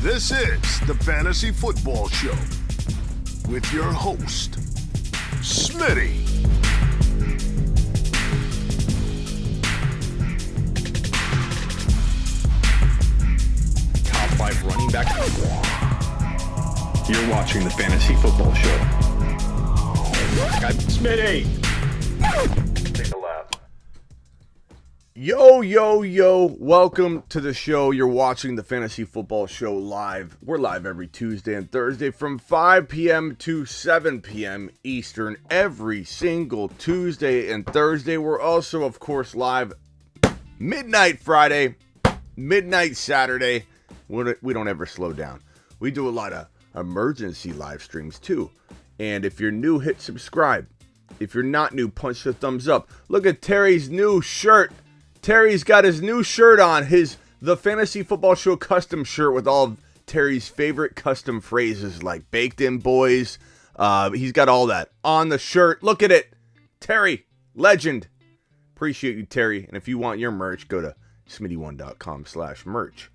This is the Fantasy Football Show with your host, Smitty. Top 5 running back. You're watching the Fantasy Football Show. Smitty. Take a lap. Yo, welcome to the show. You're watching the Fantasy Football Show live. We're live every Tuesday and Thursday from 5 p.m. to 7 p.m. Eastern every single Tuesday and Thursday. We're also, of course, live midnight Friday, midnight Saturday. We don't ever slow down. We do a lot of emergency live streams too. And if you're new, hit subscribe. If you're not new, punch the thumbs up. Look at Terry's new shirt. Terry's got his new shirt on, the Fantasy Football Show custom shirt with all of Terry's favorite custom phrases like baked in boys. He's got all that on the shirt. Look at it. Terry, legend. Appreciate you, Terry. And if you want your merch, go to smitty1.com/merch.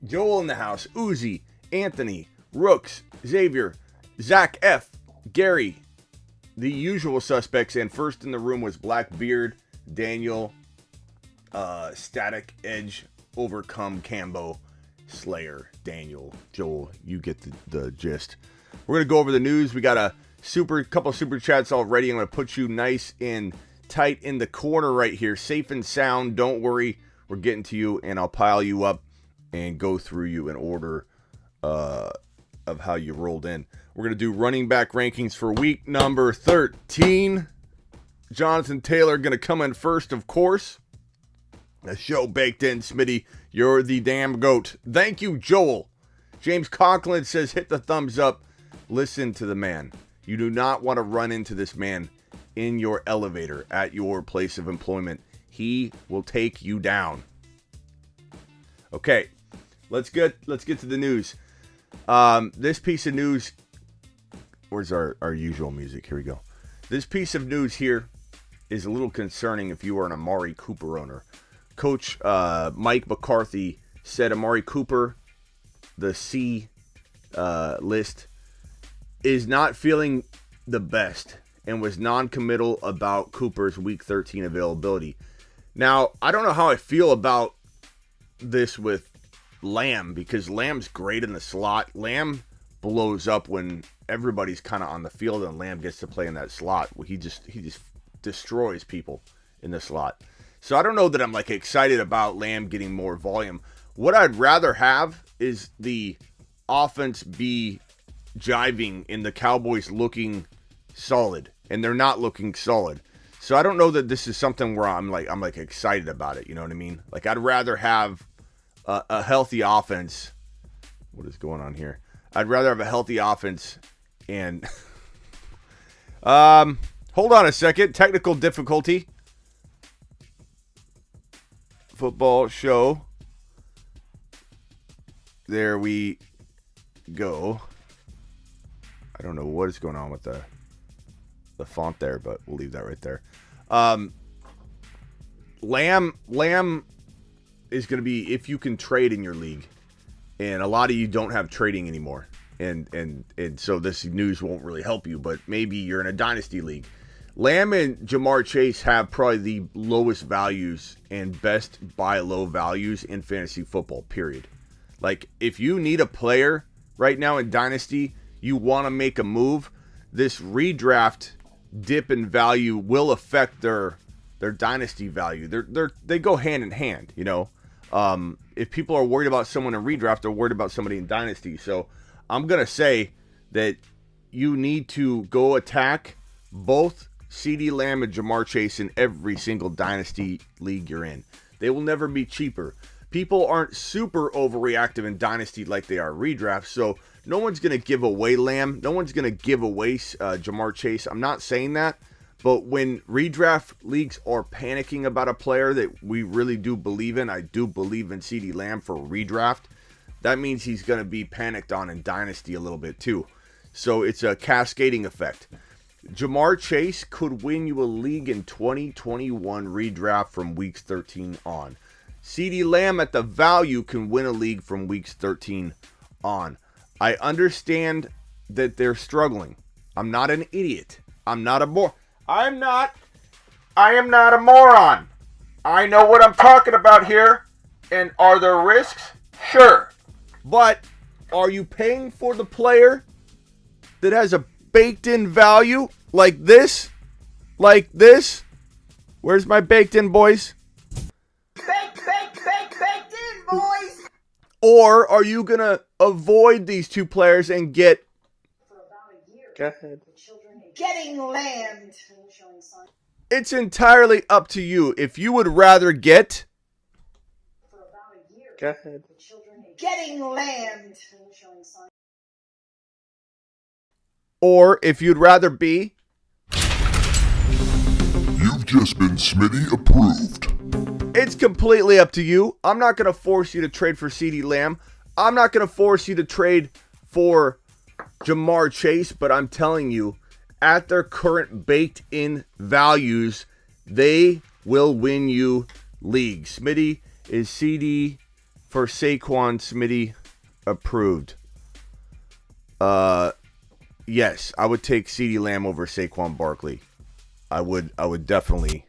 Joel in the house, Uzi, Anthony, Rooks, Xavier, Zach F, Gary, the usual suspects, and first in the room was Blackbeard, Daniel, Static Edge, Overcome, Cambo, Slayer, Daniel, Joel. You get the gist. We're gonna go over the news. We got a couple super chats already. I'm gonna put you nice and tight in the corner right here, safe and sound. Don't worry, we're getting to you, and I'll pile you up and go through you in order of how you rolled in. We're gonna do running back rankings for week number 13. Jonathan Taylor gonna come in first, of course. A show baked in, Smitty. You're the damn goat. Thank you, Joel. James Conklin says, hit the thumbs up. Listen to the man. You do not want to run into this man in your elevator at your place of employment. He will take you down. Okay, let's get to the news. This piece of news. Where's our usual music? Here we go. This piece of news here is a little concerning if you are an Amari Cooper owner. Coach Mike McCarthy said Amari Cooper, the C list, is not feeling the best and was non-committal about Cooper's Week 13 availability. Now, I don't know how I feel about this with Lamb, because Lamb's great in the slot. Lamb blows up when everybody's kind of on the field and Lamb gets to play in that slot. He just destroys people in the slot. So I don't know that I'm like excited about Lamb getting more volume. What I'd rather have is the offense be jiving and the Cowboys looking solid, and they're not looking solid. So I don't know that this is something where I'm like excited about it. You know what I mean? Like, I'd rather have a healthy offense. What is going on here? I'd rather have a healthy offense and hold on a second. Technical difficulty. Football show. There we go. I don't know what is going on with the font there, but we'll leave that right there. Lamb is going to be, if you can trade in your league, and a lot of you don't have trading anymore, and so this news won't really help you, but maybe you're in a dynasty league. Lamb and Jamar Chase have probably the lowest values and best buy low values in fantasy football, period. Like, if you need a player right now in dynasty, you want to make a move, this redraft dip in value will affect their dynasty value. They go hand in hand, you know. If people are worried about someone in redraft, they're worried about somebody in dynasty. So I'm going to say that you need to go attack both CeeDee Lamb and Jamar Chase in every single dynasty league you're in. They will never be cheaper. People aren't super overreactive in dynasty like they are redraft, so no one's going to give away Lamb. No one's going to give away Jamar Chase. I'm not saying that, but when redraft leagues are panicking about a player that we really do believe in, I do believe in CeeDee Lamb for redraft, that means he's going to be panicked on in dynasty a little bit too. So it's a cascading effect. Jamar Chase could win you a league in 2021 redraft from weeks 13 on. CeeDee Lamb at the value can win a league from weeks 13 on. I understand that they're struggling. I'm not an idiot. I am not a moron. I know what I'm talking about here. And are there risks? Sure. But are you paying for the player that has a baked-in value like this? Like this? Where's my baked-in, boys? Baked in, boys! Or are you going to avoid these two players and get... Go ahead. Getting lambed. It's entirely up to you. If you would rather get... Go ahead. Getting lambed. Or if you'd rather be... You've just been Smitty approved. It's completely up to you. I'm not going to force you to trade for CeeDee Lamb. I'm not going to force you to trade for Jamar Chase, but I'm telling you, at their current baked-in values, they will win you leagues. Smitty, is CeeDee for Saquon Smitty approved? Yes, I would take CeeDee Lamb over Saquon Barkley. I would definitely.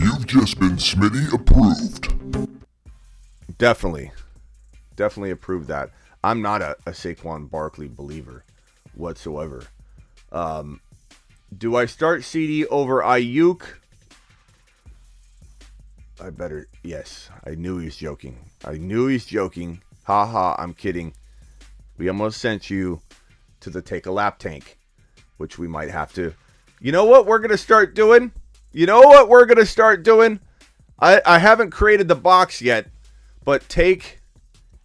You've just been Smitty approved. Definitely approve that. I'm not a Saquon Barkley believer whatsoever. Do I start CD over Ayuk? I better. Yes, I knew he was joking. Ha, I'm kidding. We almost sent you to the take a lap tank, which we might have to. You know what we're going to start doing? I haven't created the box yet, but take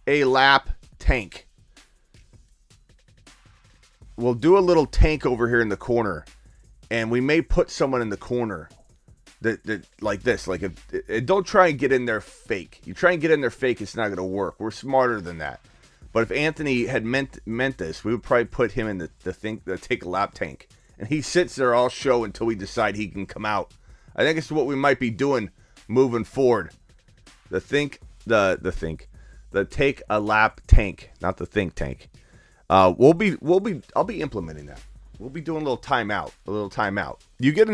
a lap tank. We'll do a little tank over here in the corner, and we may put someone in the corner that like this. Like, don't try and get in there fake. You try and get in there fake, it's not going to work. We're smarter than that. But if Anthony had meant this, we would probably put him in the take a lap tank, and he sits there all show until we decide he can come out. I think it's what we might be doing moving forward. The take a lap tank, not the think tank. I'll be implementing that. We'll be doing a little timeout. You get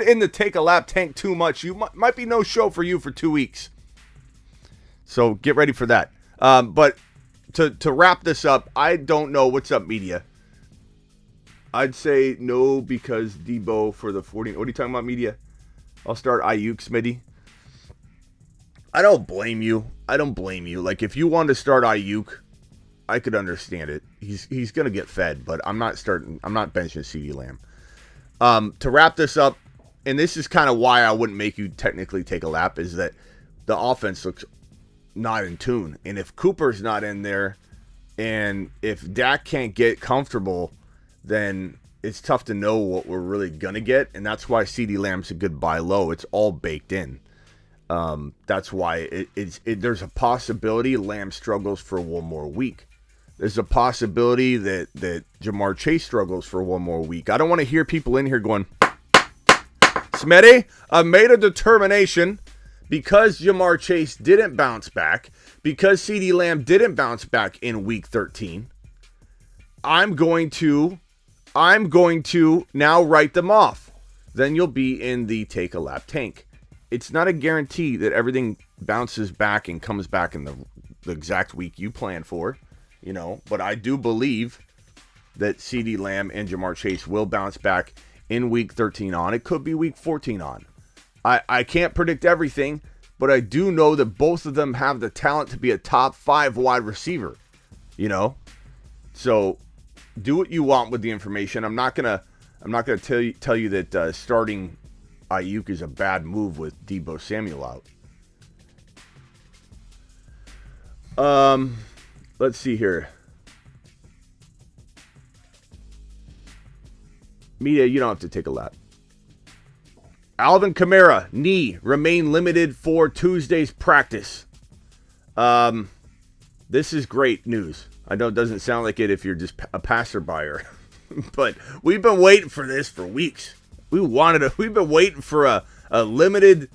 in the take a lap tank too much, you might be no show for you for 2 weeks. So get ready for that. But to wrap this up, I don't know. What's up, media? I'd say no because Debo for the 40. What are you talking about, media? I'll start Ayuk, Smitty. I don't blame you. Like, if you wanted to start Ayuk, I could understand it. He's going to get fed, but I'm not benching CeeDee Lamb. To wrap this up, and this is kind of why I wouldn't make you technically take a lap, is that the offense looks not in tune. And if Cooper's not in there, and if Dak can't get comfortable, then it's tough to know what we're really going to get. And that's why CeeDee Lamb's a good buy low. It's all baked in. That's why there's a possibility Lamb struggles for one more week. There's a possibility that Jamar Chase struggles for one more week. I don't want to hear people in here going, Smitty, I made a determination because Jamar Chase didn't bounce back, because CeeDee Lamb didn't bounce back in week 13. I'm going to now write them off. Then you'll be in the take a lap tank. It's not a guarantee that everything bounces back and comes back in the exact week you plan for, but I do believe that CeeDee Lamb and Jamar Chase will bounce back in week 13 on. It could be week 14 on. I can't predict everything, but I do know that both of them have the talent to be a top 5 wide receiver, So do what you want with the information. I'm not gonna tell you that starting Ayuk is a bad move with Deebo Samuel out. Let's see here. Media, you don't have to take a lap. Alvin Kamara, knee, remain limited for Tuesday's practice. This is great news. I know it doesn't sound like it if you're just a passerby, but we've been waiting for this for weeks. We've been waiting for a limited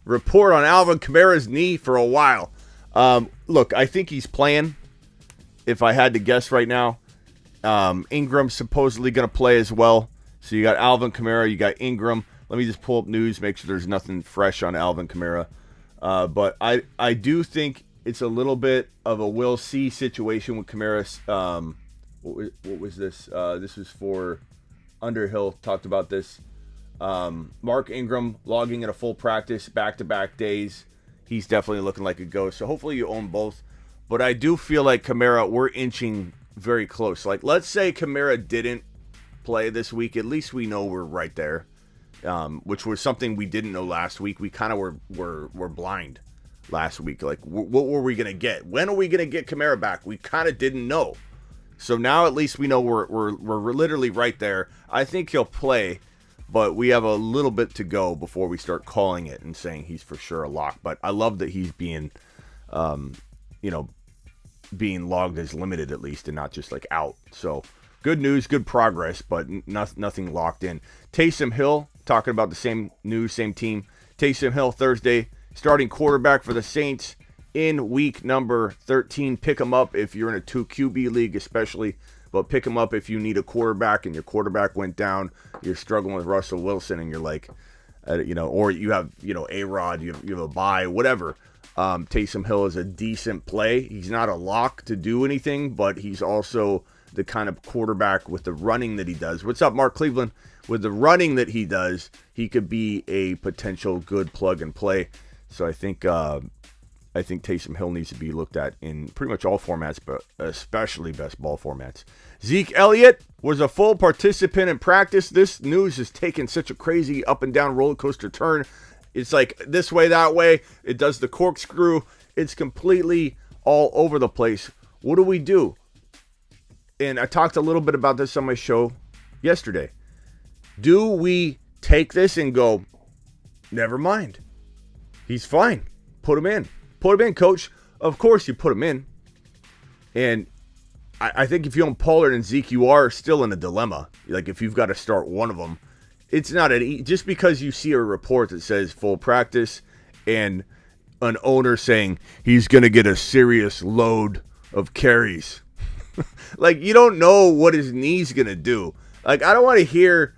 report on Alvin Kamara's knee for a while. Look, I think he's playing, if I had to guess right now. Ingram's supposedly going to play as well. So you got Alvin Kamara, you got Ingram. Let me just pull up news, make sure there's nothing fresh on Alvin Kamara. But I do think it's a little bit of a we'll see situation with Kamara. What was this? This was for Underhill, talked about this. Mark Ingram logging in a full practice, back-to-back days. He's definitely looking like a ghost. So hopefully you own both. But I do feel like Kamara, we're inching very close. Like, let's say Kamara didn't play this week. At least we know we're right there, which was something we didn't know last week. We kind of were blind last week. Like, what were we going to get? When are we going to get Kamara back? We kind of didn't know. So now at least we know we're literally right there. I think he'll play, but we have a little bit to go before we start calling it and saying he's for sure a lock. But I love that he's being, being logged as limited at least and not just like out. So good news, good progress, but nothing locked in. Taysom Hill, talking about the same news, same team. Taysom Hill Thursday, starting quarterback for the Saints in week number 13. Pick him up if you're in a 2 QB league especially, but pick him up if you need a quarterback and your quarterback went down, you're struggling with Russell Wilson and you're like, or you have, A-Rod, you have a bye, whatever. Taysom Hill is a decent play. He's not a lock to do anything, but he's also the kind of quarterback with the running that he does. What's up, Mark Cleveland? With the running that he does, he could be a potential good plug and play. So I think Taysom Hill needs to be looked at in pretty much all formats, but especially best ball formats. Zeke Elliott was a full participant in practice. This news has taken such a crazy up and down roller coaster turn. It's like this way, that way. It does the corkscrew. It's completely all over the place. What do we do? And I talked a little bit about this on my show yesterday. Do we take this and go, never mind, he's fine, put him in? Put him in, coach. Of course you put him in. And I think if you own Pollard and Zeke, you are still in a dilemma. Like, if you've got to start one of them, it's not just because you see a report that says full practice and an owner saying he's going to get a serious load of carries. Like, you don't know what his knee's going to do. Like, I don't want to hear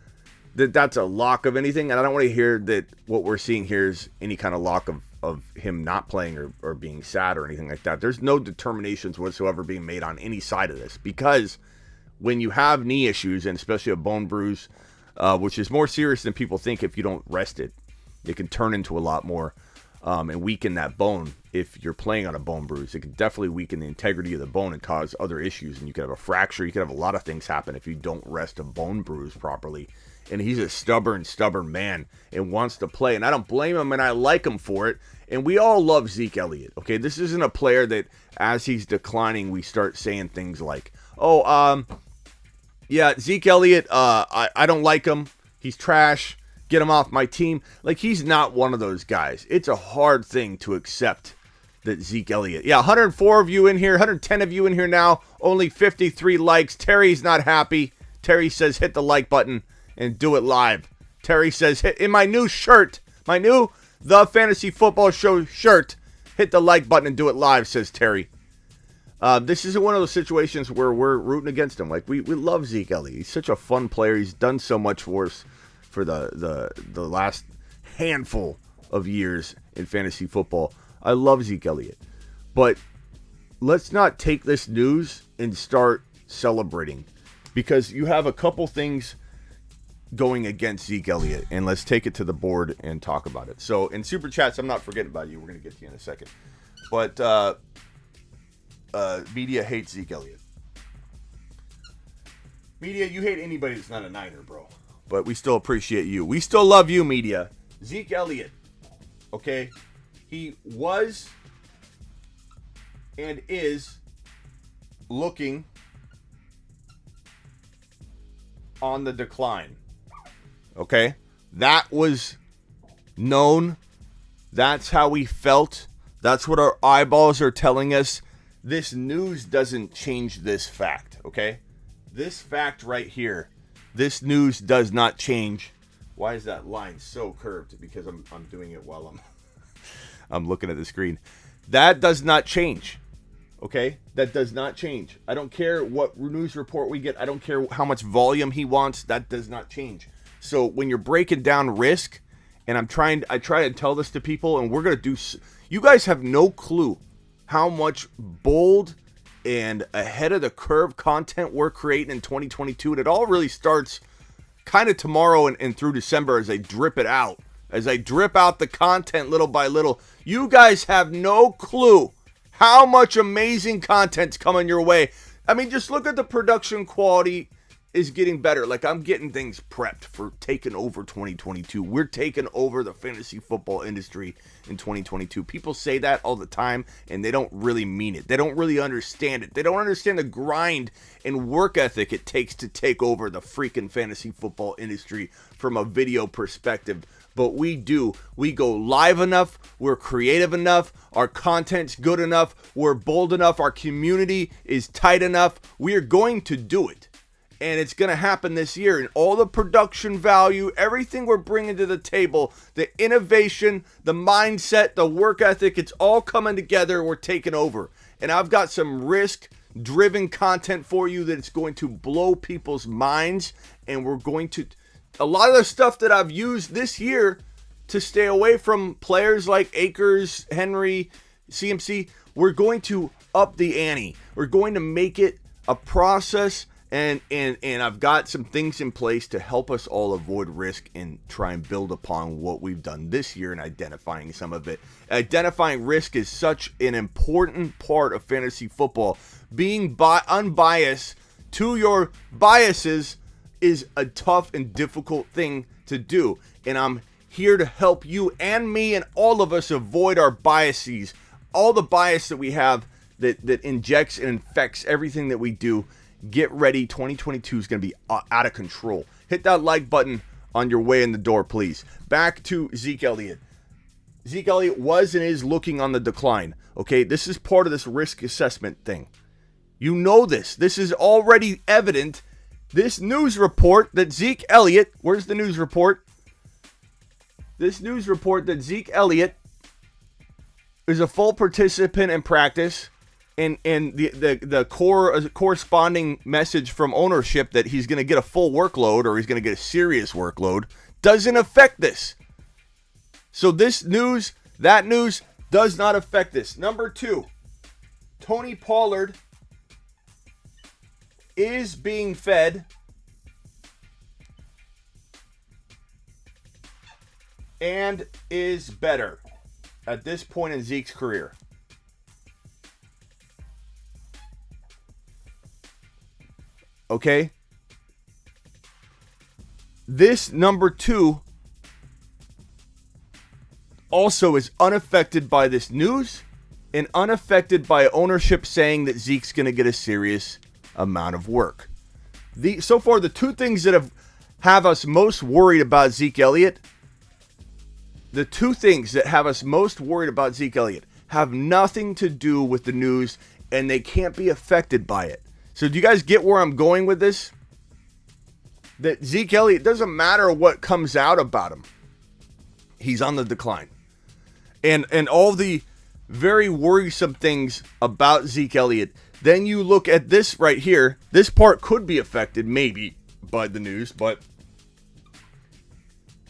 that that's a lock of anything, and I don't want to hear that what we're seeing here is any kind of lock of him not playing or being sad or anything like that. There's no determinations whatsoever being made on any side of this, because when you have knee issues, and especially a bone bruise, which is more serious than people think if you don't rest it, it can turn into a lot more and weaken that bone. If you're playing on a bone bruise, it can definitely weaken the integrity of the bone and cause other issues, and you could have a fracture. You could have a lot of things happen if you don't rest a bone bruise properly. And he's a stubborn man and wants to play. And I don't blame him, and I like him for it. And we all love Zeke Elliott, okay? This isn't a player that, as he's declining, we start saying things like, Zeke Elliott, I don't like him. He's trash. Get him off my team. Like, he's not one of those guys. It's a hard thing to accept that Zeke Elliott. Yeah, 104 of you in here, 110 of you in here now. Only 53 likes. Terry's not happy. Terry says hit the like button and do it live. Terry says, hit in my new shirt, The Fantasy Football Show shirt, hit the like button and do it live, says Terry. This isn't one of those situations where we're rooting against him. Like, we love Zeke Elliott. He's such a fun player. He's done so much for us for the last handful of years in fantasy football. I love Zeke Elliott. But let's not take this news and start celebrating, because you have a couple things going against Zeke Elliott, and let's take it to the board and talk about it. So in Super Chats, I'm not forgetting about you. We're going to get to you in a second. But media hates Zeke Elliott. Media, you hate anybody that's not a Niner, bro. But we still appreciate you. We still love you, media. Zeke Elliott, okay? He was and is looking on the decline. Okay? That was known. That's how we felt. That's what our eyeballs are telling us. This news doesn't change this fact, okay? This fact right here, this news does not change. Why is that line so curved? Because I'm doing it while I'm looking at the screen. That does not change. Okay? That does not change. I don't care what news report we get. I don't care how much volume he wants. That does not change. So when you're breaking down risk, and I try to tell this to people, and we're going to do, you guys have no clue how much bold and ahead of the curve content we're creating in 2022. And it all really starts kind of tomorrow and through December as I drip it out. As I drip out the content little by little. You guys have no clue how much amazing content's coming your way. I mean, just look at the production quality is getting better. Like, I'm getting things prepped for taking over 2022. We're taking over the fantasy football industry in 2022. People say that all the time, and they don't really mean it. They don't really understand it. They don't understand the grind and work ethic it takes to take over the freaking fantasy football industry from a video perspective. But we do. We go live enough. We're creative enough. Our content's good enough. We're bold enough. Our community is tight enough. We are going to do it. And it's going to happen this year. And all the production value, everything we're bringing to the table, the innovation, the mindset, the work ethic, it's all coming together. We're taking over. And I've got some risk-driven content for you that's going to blow people's minds. And we're going to... A lot of the stuff that I've used this year to stay away from players like Akers, Henry, CMC, we're going to up the ante. We're going to make it a process, and I've got some things in place to help us all avoid risk and try and build upon what we've done this year in identifying some of it. Identifying risk is such an important part of fantasy football. Being unbiased to your biases is a tough and difficult thing to do, and I'm here to help you and me and all of us avoid our biases, all the bias that we have that injects and infects everything that we do. Get ready, 2022 is going to be out of control. Hit that like button on your way in the door, please. Back to Zeke Elliott. Zeke Elliott was and is looking on the decline. Okay, this is part of this risk assessment thing. You know this. This is already evident. This news report that Zeke Elliott, where's the news report? This news report that Zeke Elliott is a full participant in practice, and the corresponding message from ownership that he's going to get a full workload or he's going to get a serious workload doesn't affect this. So this news, that news does not affect this. Number 2, Tony Pollard is being fed and is better at this point in Zeke's career. Okay? This number 2 also is unaffected by this news and unaffected by ownership saying that Zeke's going to get a serious amount of work. So far, the 2 things that have us most worried about Zeke Elliott, the 2 things that have us most worried about Zeke Elliott have nothing to do with the news, and they can't be affected by it. So do you guys get where I'm going with this? That Zeke Elliott, doesn't matter what comes out about him. He's on the decline. And all the very worrisome things about Zeke Elliott. Then you look at this right here. This part could be affected maybe by the news, but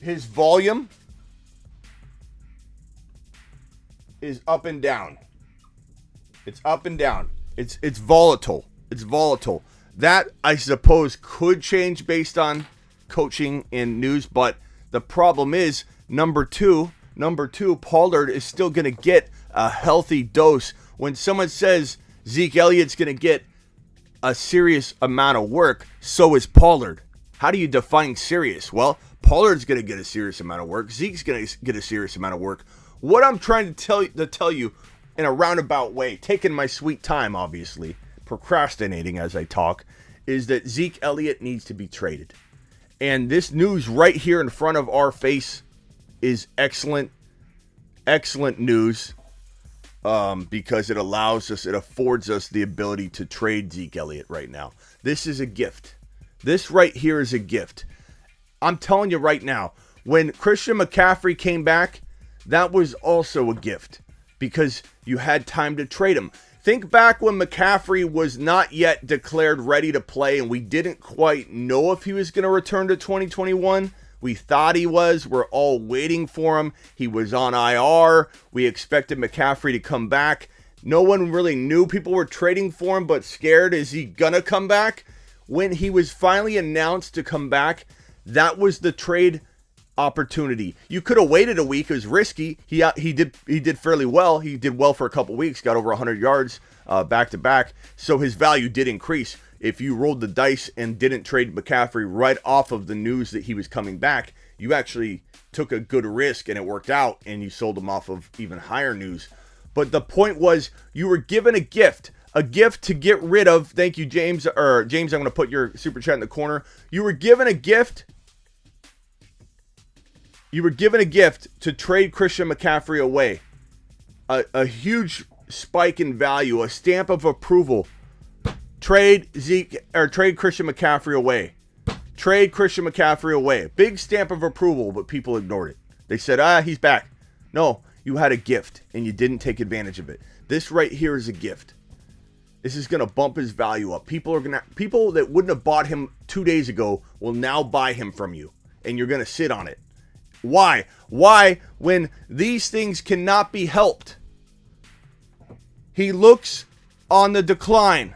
his volume is up and down. It's up and down. It's volatile. It's volatile. That, I suppose, could change based on coaching and news, but the problem is, number two, Pollard is still going to get a healthy dose. When someone says Zeke Elliott's going to get a serious amount of work, so is Pollard. How do you define serious? Well, Pollard's going to get a serious amount of work. Zeke's going to get a serious amount of work. What I'm trying to tell you in a roundabout way, taking my sweet time, obviously, procrastinating as I talk, is that Zeke Elliott needs to be traded. And this news right here in front of our face is excellent news. Because it affords us the ability to trade Zeke Elliott right now. This is a gift. This right here is a gift. I'm telling you right now, when Christian McCaffrey came back, that was also a gift because you had time to trade him. Think back when McCaffrey was not yet declared ready to play and we didn't quite know if he was going to return to 2021. We thought he was. We're all waiting for him. He was on IR. We expected McCaffrey to come back. No one really knew. People were trading for him but scared. Is he going to come back? When he was finally announced to come back, that was the trade opportunity. You could have waited a week. It was risky. He did fairly well. He did well for a couple weeks, got over 100 yards back to back. So his value did increase. If you rolled the dice and didn't trade McCaffrey right off of the news that he was coming back, you actually took a good risk and it worked out and you sold him off of even higher news. But the point was you were given a gift to get rid of. Thank you, James. James, I'm going to put your super chat in the corner. You were given a gift. You were given a gift to trade Christian McCaffrey away. A huge spike in value, a stamp of approval. Trade Christian McCaffrey away. Trade Christian McCaffrey away. Big stamp of approval, but people ignored it. They said, he's back. No, you had a gift and you didn't take advantage of it. This right here is a gift. This is going to bump his value up. People that wouldn't have bought him 2 days ago will now buy him from you, and you're going to sit on it. Why? Why when these things cannot be helped? He looks on the decline.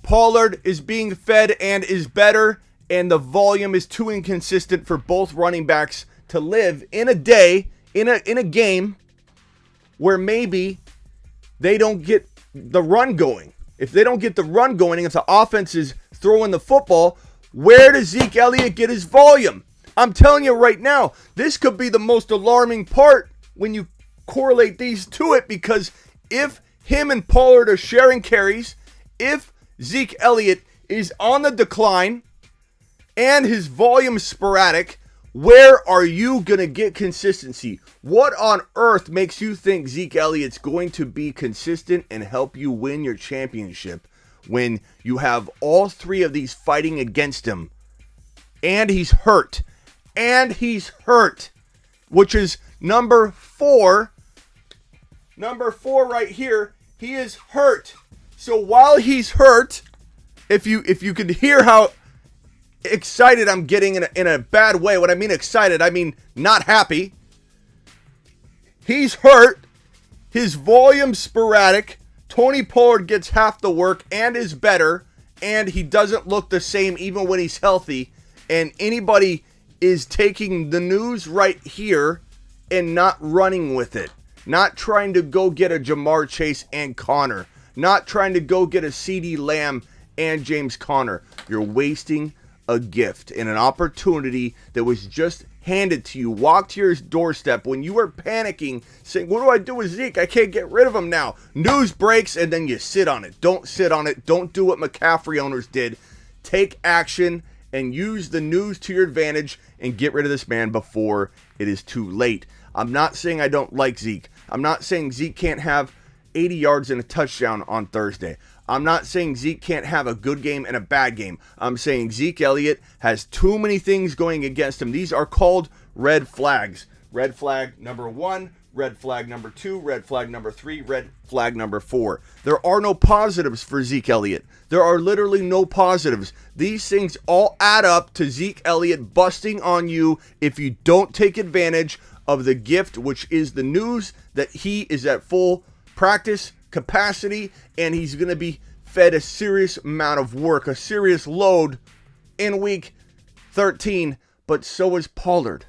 Pollard is being fed and is better, and the volume is too inconsistent for both running backs to live in a day, in a game where maybe they don't get the run going. If they don't get the run going, if the offense is throwing the football, where does Zeke Elliott get his volume? I'm telling you right now, this could be the most alarming part when you correlate these to it, because if him and Pollard are sharing carries, if Zeke Elliott is on the decline and his volume is sporadic, where are you going to get consistency? What on earth makes you think Zeke Elliott's going to be consistent and help you win your championship when you have all three of these fighting against him and he's hurt? And he's hurt, which is number 4. Number 4 right here. He is hurt. So while he's hurt, if you can hear how excited I'm getting in a bad way. When I mean excited, I mean not happy. He's hurt. His volume's sporadic. Tony Pollard gets half the work and is better. And he doesn't look the same even when he's healthy. And anybody is taking the news right here and not running with it. Not trying to go get a Jamar Chase and Connor. Not trying to go get a CeeDee Lamb and James Conner. You're wasting a gift and an opportunity that was just handed to you. Walk to your doorstep when you were panicking, saying, what do I do with Zeke? I can't get rid of him now. News breaks and then you sit on it. Don't sit on it. Don't do what McCaffrey owners did. Take action and use the news to your advantage and get rid of this man before it is too late. I'm not saying I don't like Zeke. I'm not saying Zeke can't have 80 yards and a touchdown on Thursday. I'm not saying Zeke can't have a good game and a bad game. I'm saying Zeke Elliott has too many things going against him. These are called red flags. Red flag number 1, red flag number 2, red flag number 3, red flag number 4. There are no positives for Zeke Elliott. There are literally no positives. These things all add up to Zeke Elliott busting on you if you don't take advantage of the gift, which is the news that he is at full practice capacity and he's going to be fed a serious amount of work, a serious load in week 13, but so is Pollard.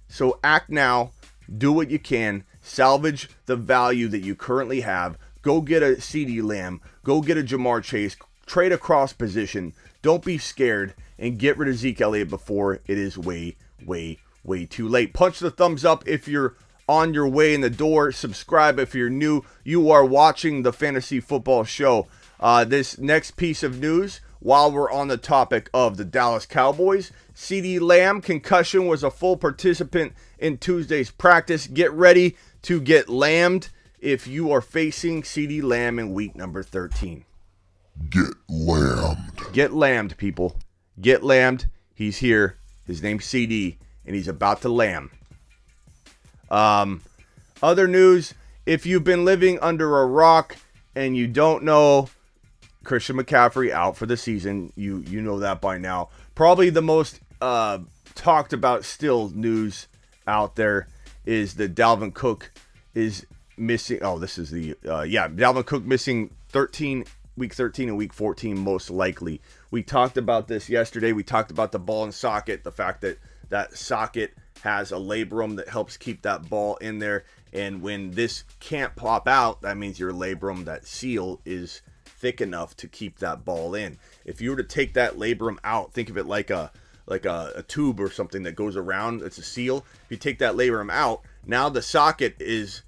So act now, do what you can, salvage the value that you currently have, go get a CeeDee Lamb, go get a Jamar Chase, trade across position, don't be scared, and get rid of Zeke Elliott before it is way too late. Punch the thumbs up if you're on your way in the door. Subscribe if you're new. You are watching the Fantasy Football Show. This next piece of news, while we're on the topic of the Dallas Cowboys, CeeDee Lamb concussion was a full participant in Tuesday's practice. Get ready to get lammed if you are facing CeeDee Lamb in week number 13. Get lammed. Get lammed, people. Get lammed. He's here. His name's CD, and he's about to lamb. Other news, if you've been living under a rock and you don't know, Christian McCaffrey out for the season. You know that by now. Probably the most talked about still news out there is that Dalvin Cook is missing. Oh, this is the Dalvin Cook missing week 13 and week 14 most likely. We talked about this yesterday. We talked about the ball and socket, the fact that socket has a labrum that helps keep that ball in there. And when this can't pop out, that means your labrum, that seal, is thick enough to keep that ball in. If you were to take that labrum out, think of it like a tube or something that goes around. It's a seal. If you take that labrum out, now the socket is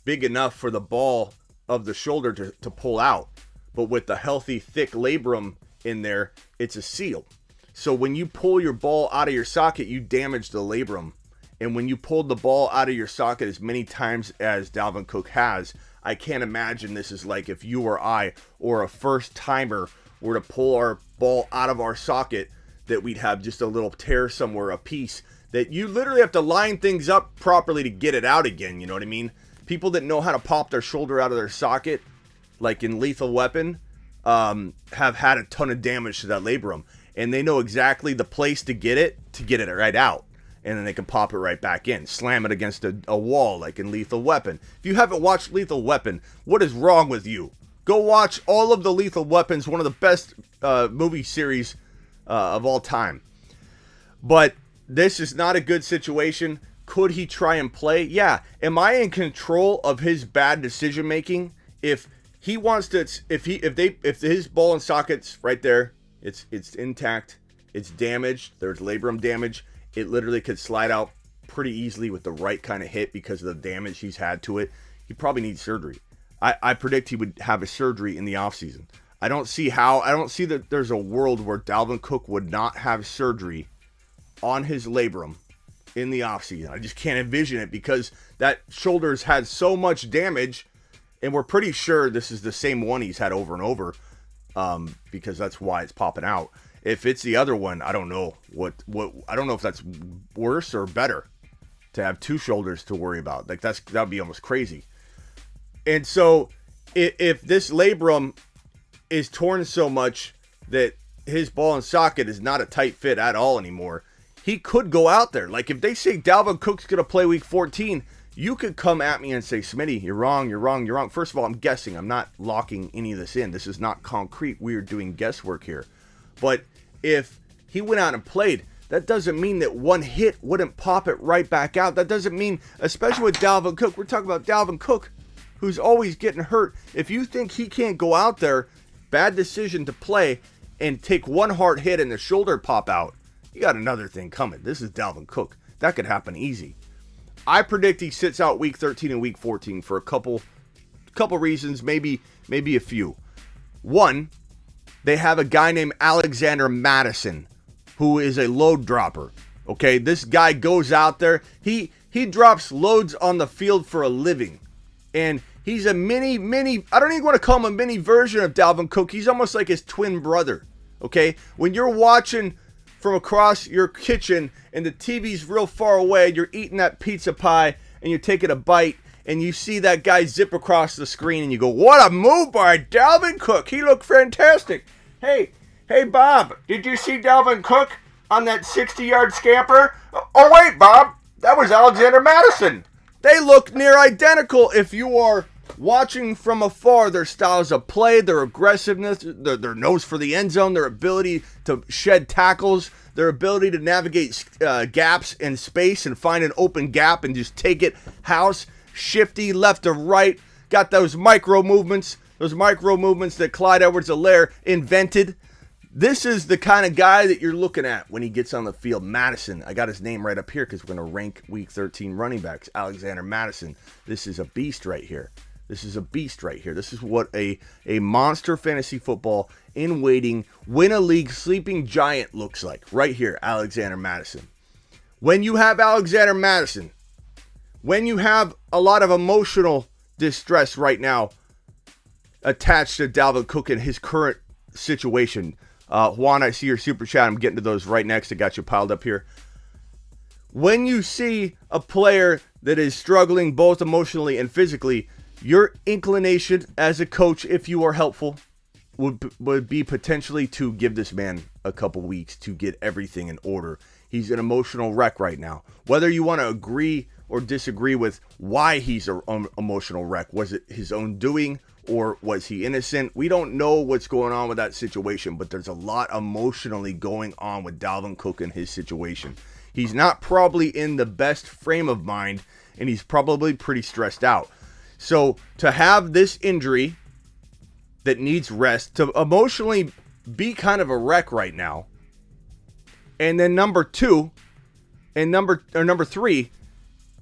big enough for the ball of the shoulder to pull out. But with the healthy, thick labrum in there, it's a seal. So when you pull your ball out of your socket, you damage the labrum. And when you pulled the ball out of your socket as many times as Dalvin Cook has, I can't imagine this is like if you or I or a first timer were to pull our ball out of our socket, that we'd have just a little tear somewhere, a piece that you literally have to line things up properly to get it out again. You know what I mean? People that know how to pop their shoulder out of their socket, like in Lethal Weapon, have had a ton of damage to that labrum. And they know exactly the place to get it right out. And then they can pop it right back in. Slam it against a wall like in Lethal Weapon. If you haven't watched Lethal Weapon, what is wrong with you? Go watch all of the Lethal Weapons, one of the best movie series of all time. But this is not a good situation. Could he try and play? Yeah. Am I in control of his bad decision making? If he wants to, if his ball and socket's right there, it's intact, it's damaged, there's labrum damage, it literally could slide out pretty easily with the right kind of hit because of the damage he's had to it. He probably needs surgery. I predict he would have a surgery in the offseason. I don't see that there's a world where Dalvin Cook would not have surgery on his labrum in the offseason. I just can't envision it because that shoulder's had so much damage, and we're pretty sure this is the same one he's had over and over, because that's why it's popping out. If it's the other one, I don't know I don't know if that's worse or better to have two shoulders to worry about. Like that'd be almost crazy. And so if this labrum is torn so much that his ball and socket is not a tight fit at all anymore, he could go out there. Like if they say Dalvin Cook's going to play week 14, you could come at me and say, Smitty, you're wrong. First of all, I'm guessing. I'm not locking any of this in. This is not concrete. We're doing guesswork here. But if he went out and played, that doesn't mean that one hit wouldn't pop it right back out. That doesn't mean, especially with Dalvin Cook, we're talking about Dalvin Cook, who's always getting hurt. If you think he can't go out there, bad decision to play, and take one hard hit and the shoulder pop out, you got another thing coming. This is Dalvin Cook. That could happen easy. I predict he sits out week 13 and week 14 for a couple reasons, maybe a few. One, they have a guy named Alexander Madison, who is a load dropper. Okay, this guy goes out there. He drops loads on the field for a living. And he's a mini, I don't even want to call him a mini version of Dalvin Cook. He's almost like his twin brother. Okay, when you're watching from across your kitchen and the TV's real far away, you're eating that pizza pie and you're taking a bite and you see that guy zip across the screen and you go, what a move by Dalvin Cook. He looked fantastic. Hey, Bob, did you see Dalvin Cook on that 60-yard scamper? Oh, wait, Bob, that was Alexander Madison. They look near identical if you are watching from afar. Their styles of play, their aggressiveness, their nose for the end zone, their ability to shed tackles, their ability to navigate gaps in space and find an open gap and just take it house, shifty left to right, got those micro movements that Clyde Edwards-Helaire invented. This is the kind of guy that you're looking at when he gets on the field. Madison, I got his name right up here because we're going to rank week 13 running backs. Alexander Madison. This is a beast right here. This is what a monster fantasy football in waiting, win a league sleeping giant looks like. Right here, Alexander Madison. When you have Alexander Madison, when you have a lot of emotional distress right now attached to Dalvin Cook and his current situation. Juan, I see your super chat. I'm getting to those right next. I got you piled up here. When you see a player that is struggling both emotionally and physically, your inclination as a coach, if you are helpful, would be potentially to give this man a couple weeks to get everything in order. He's an emotional wreck right now. Whether you want to agree or disagree with why he's an emotional wreck, was it his own doing or was he innocent? We don't know what's going on with that situation, but there's a lot emotionally going on with Dalvin Cook and his situation. He's not probably in the best frame of mind, and he's probably pretty stressed out. So to have this injury that needs rest, to emotionally be kind of a wreck right now, and then number three,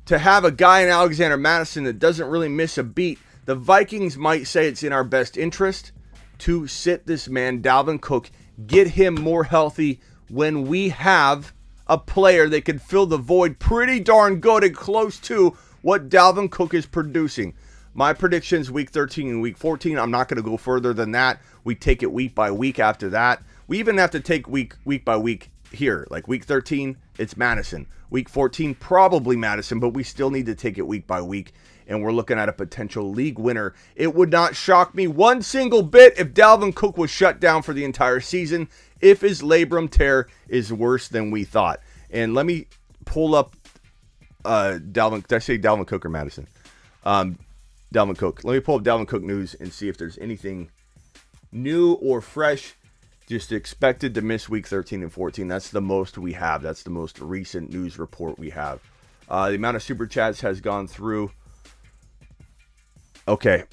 to have a guy in Alexander Madison that doesn't really miss a beat, the Vikings might say it's in our best interest to sit this man, Dalvin Cook, get him more healthy when we have a player that could fill the void pretty darn good and close to what Dalvin Cook is producing. My predictions, week 13 and week 14, I'm not going to go further than that. We take it week by week after that. We even have to take week by week here. Like week 13, it's Madison. Week 14, probably Madison, but we still need to take it week by week. And we're looking at a potential league winner. It would not shock me one single bit if Dalvin Cook was shut down for the entire season, if his labrum tear is worse than we thought. And let me pull up Dalvin. Did I say Dalvin Cook or Madison? Dalvin Cook. Let me pull up Dalvin Cook news and see if there's anything new or fresh. Just expected to miss week 13 and 14. That's the most we have. That's the most recent news report we have. The amount of super chats has gone through. Okay,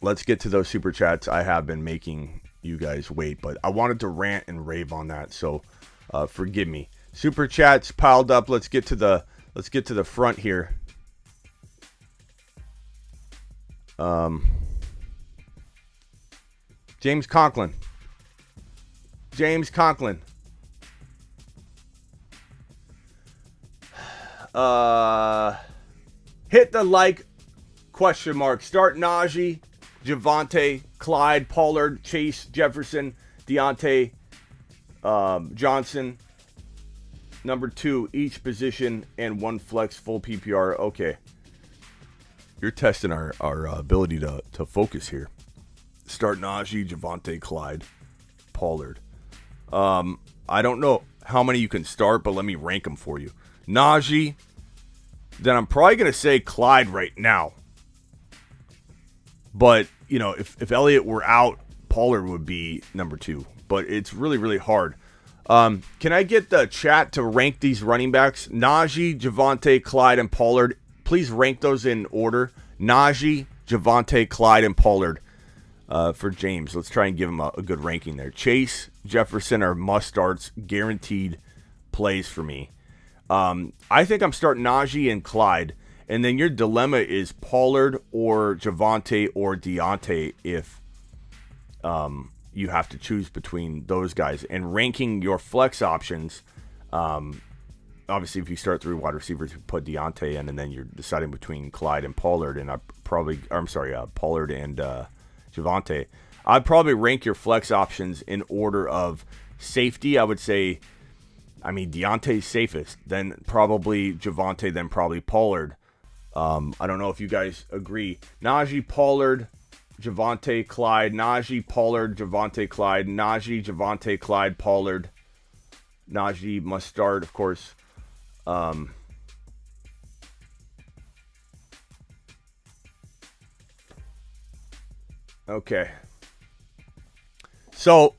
let's get to those super chats. I have been making you guys wait, but I wanted to rant and rave on that, so forgive me. Super chats piled up. Let's get to the front here. James Conklin. Hit the like question mark. Start Najee, Javonte, Clyde, Pollard, Chase, Jefferson, Deontay, Johnson. Number 2, each position, and 1 flex, full PPR. Okay. You're testing our ability to focus here. Start Najee, Javonte, Clyde, Pollard. I don't know how many you can start, but let me rank them for you. Najee, then I'm probably going to say Clyde right now. But, you know, if Elliott were out, Pollard would be number 2. But it's really, really hard. Can I get the chat to rank these running backs? Najee, Javonte, Clyde, and Pollard. Please rank those in order. Najee, Javonte, Clyde, and Pollard for James. Let's try and give him a good ranking there. Chase, Jefferson are must-starts, guaranteed plays for me. I think I'm starting Najee and Clyde. And then your dilemma is Pollard or Javonte or Deontay if you have to choose between those guys. And ranking your flex options, obviously if you start 3 wide receivers, you put Deontay in, and then you're deciding between Clyde and Pollard. And Pollard and Javonte. I'd probably rank your flex options in order of safety. I would say, Deontay's safest, then probably Javonte, then probably Pollard. I don't know if you guys agree. Najee, Pollard, Javonte, Clyde. Najee, Pollard, Javonte, Clyde. Najee, Javonte, Clyde, Pollard. Najee must start, of course. Okay. So,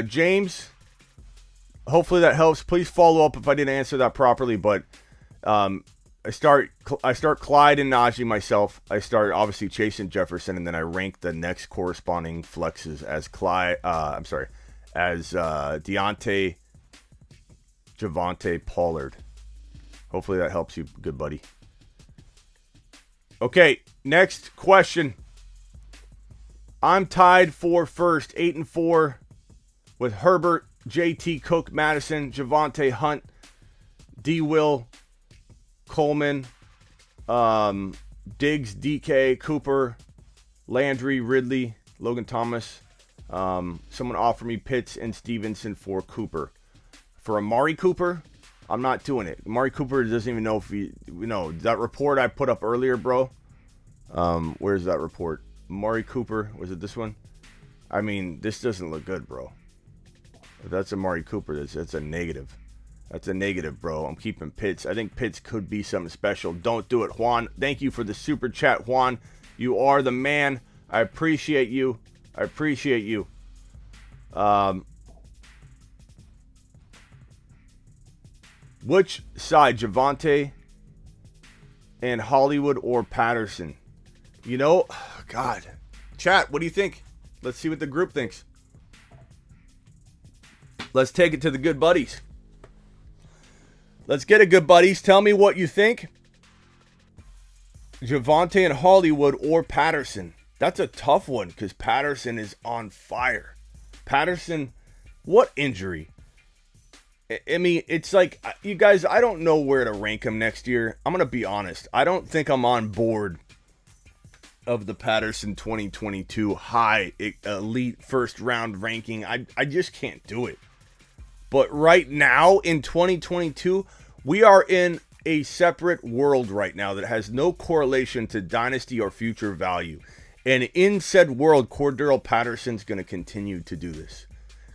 James, hopefully that helps. Please follow up if I didn't answer that properly, but I start Clyde and Najee myself. I start obviously Chase and Jefferson, and then I rank the next corresponding flexes as Deontay, Javonte, Pollard. Hopefully that helps you, good buddy. Okay, next question. I'm tied for first, 8-4, with Herbert, JT, Cook, Madison, Javonte, Hunt, D. Will, Coleman, Diggs, DK, Cooper, Landry, Ridley, Logan Thomas. Someone offered me Pitts and Stevenson for Cooper. For Amari Cooper, I'm not doing it. Amari Cooper doesn't even know if that report I put up earlier, bro. Where's that report? Amari Cooper, was it this one? I mean, this doesn't look good, bro. If that's Amari Cooper, that's a negative. That's a negative, bro. I'm keeping Pitts. I think Pitts could be something special. Don't do it, Juan. Thank you for the super chat, Juan. You are the man. I appreciate you. Which side, Javonte and Hollywood or Patterson? God. Chat, what do you think? Let's see what the group thinks. Let's take it to the good buddies. Let's get it, good buddies. Tell me what you think. Javonte and Hollywood or Patterson? That's a tough one because Patterson is on fire. Patterson, what injury? I mean, it's like, you guys, I don't know where to rank him next year. I'm going to be honest. I don't think I'm on board of the Patterson 2022 high elite first round ranking. I just can't do it. But right now in 2022, we are in a separate world right now that has no correlation to dynasty or future value. And in said world, Cordero Patterson's going to continue to do this.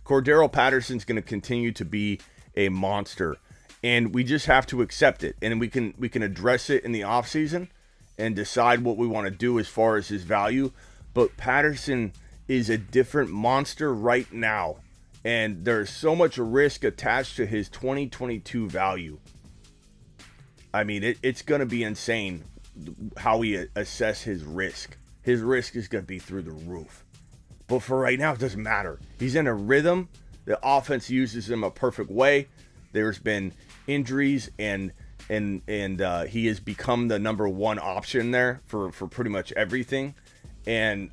Cordero Patterson's going to continue to be a monster. And we just have to accept it. And we can address it in the offseason and decide what we want to do as far as his value. But Patterson is a different monster right now. And there's so much risk attached to his 2022 value. I mean, it's going to be insane how we assess his risk. His risk is going to be through the roof. But for right now, it doesn't matter. He's in a rhythm. The offense uses him a perfect way. There's been injuries, and he has become the number one option there for pretty much everything. And,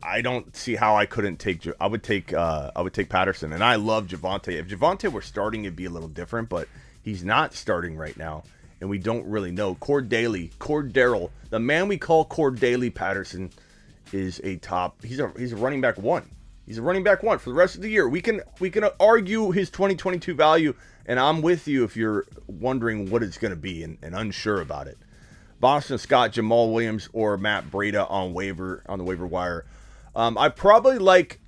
I don't see how I couldn't take. I would take Patterson, and I love Javonte. If Javonte were starting, it'd be a little different, but he's not starting right now, and we don't really know. Cordero, the man we call Cordero Patterson, is a top. He's a running back one. He's a running back one for the rest of the year. We can argue his 2022 value, and I'm with you if you're wondering what it's going to be and unsure about it. Boston Scott, Jamal Williams, or Matt Breida on the waiver wire. I probably like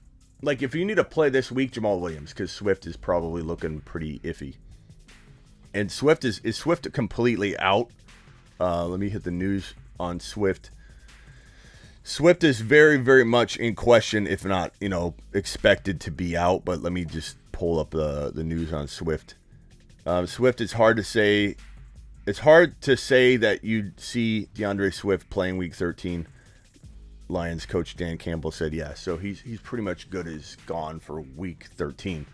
if you need to play this week, Jamal Williams, because Swift is probably looking pretty iffy. And Swift is Swift completely out? Let me hit the news on Swift. Swift is very, very much in question, if not, expected to be out. But let me just pull up the news on Swift. Swift, it's hard to say. It's hard to say that you'd see DeAndre Swift playing Week 13. Lions coach Dan Campbell said yes. So he's pretty much good as gone for Week 13.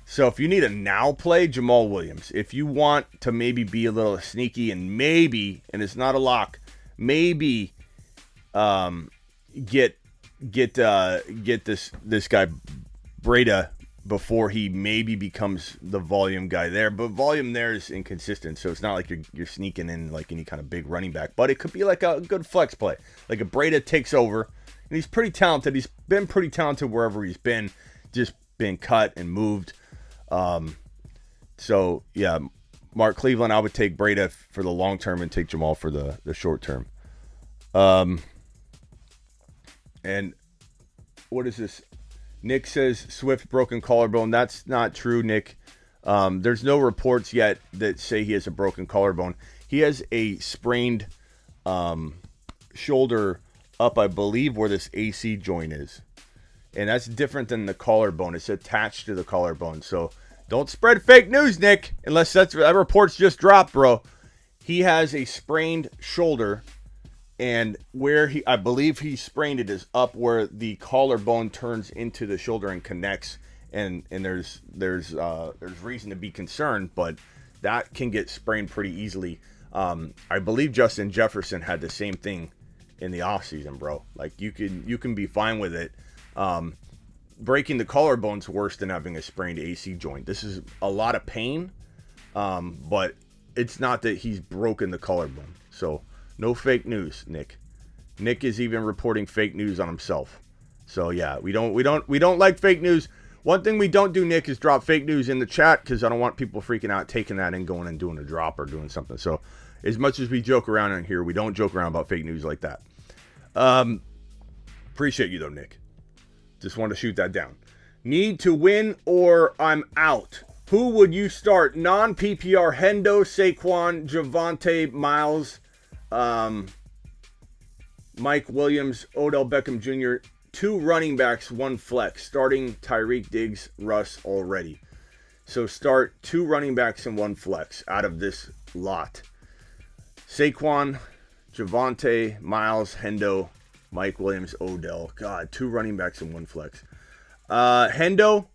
So if you need a now play, Jamal Williams. If you want to maybe be a little sneaky and it's not a lock, maybe get this guy Breida before he maybe becomes the volume guy there. But volume there is inconsistent, so it's not like you're sneaking in like any kind of big running back. But it could be like a good flex play. Like a Breida takes over, and he's pretty talented. He's been pretty talented wherever he's been, just been cut and moved. So, yeah, Mark Cleveland, I would take Breida for the long term and take Jamal for the short term. And what is this? Nick says Swift broken collarbone. That's not true, Nick. There's no reports yet that say he has a broken collarbone. He has a sprained shoulder up, I believe, where this AC joint is. And that's different than the collarbone. It's attached to the collarbone. So don't spread fake news, Nick, unless that report's just dropped, bro. He has a sprained shoulder. And where I believe he sprained it is up where the collarbone turns into the shoulder and connects, and there's reason to be concerned, but that can get sprained pretty easily. I believe Justin Jefferson had the same thing in the offseason, bro. Like you can be fine with it. Breaking the collarbone's worse than having a sprained AC joint. This is a lot of pain, but it's not that he's broken the collarbone. So. No fake news, Nick. Nick is even reporting fake news on himself. So yeah, we don't like fake news. One thing we don't do, Nick, is drop fake news in the chat because I don't want people freaking out, taking that and going and doing a drop or doing something. So as much as we joke around in here, we don't joke around about fake news like that. Appreciate you, though, Nick. Just wanted to shoot that down. Need to win or I'm out. Who would you start? Non-PPR, Hendo, Saquon, Javonte, Miles, Mike Williams, Odell Beckham Jr., 2 running backs, 1 flex. Starting Tyreek, Diggs, Russ already. So start 2 running backs and 1 flex out of this lot. Saquon, Javonte, Miles, Hendo, Mike Williams, Odell. God, 2 running backs and 1 flex. Hendo,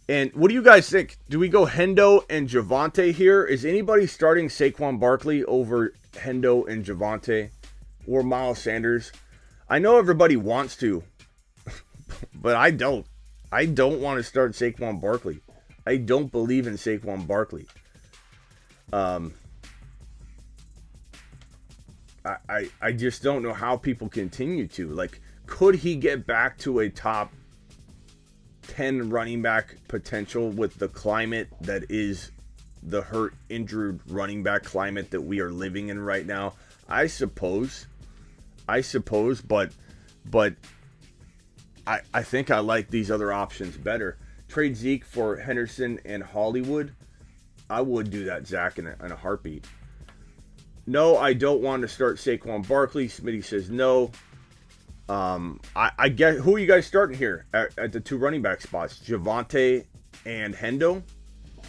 and what do you guys think? Do we go Hendo and Javonte here? Is anybody starting Saquon Barkley over Hendo and Javonte or Miles Sanders? I know everybody wants to, but I don't. I don't want to start Saquon Barkley. I don't believe in Saquon Barkley. I just don't know how people continue to. Like, could he get back to a top 10 running back potential with the climate that is the hurt, injured running back climate that we are living in right now? I suppose, but I think I like these other options better. Trade Zeke for Henderson and Hollywood. I would do that, Zach, in a heartbeat. No, I don't want to start Saquon Barkley. Smitty says no. I get, who are you guys starting here at the 2 running back spots? Javonte and Hendo?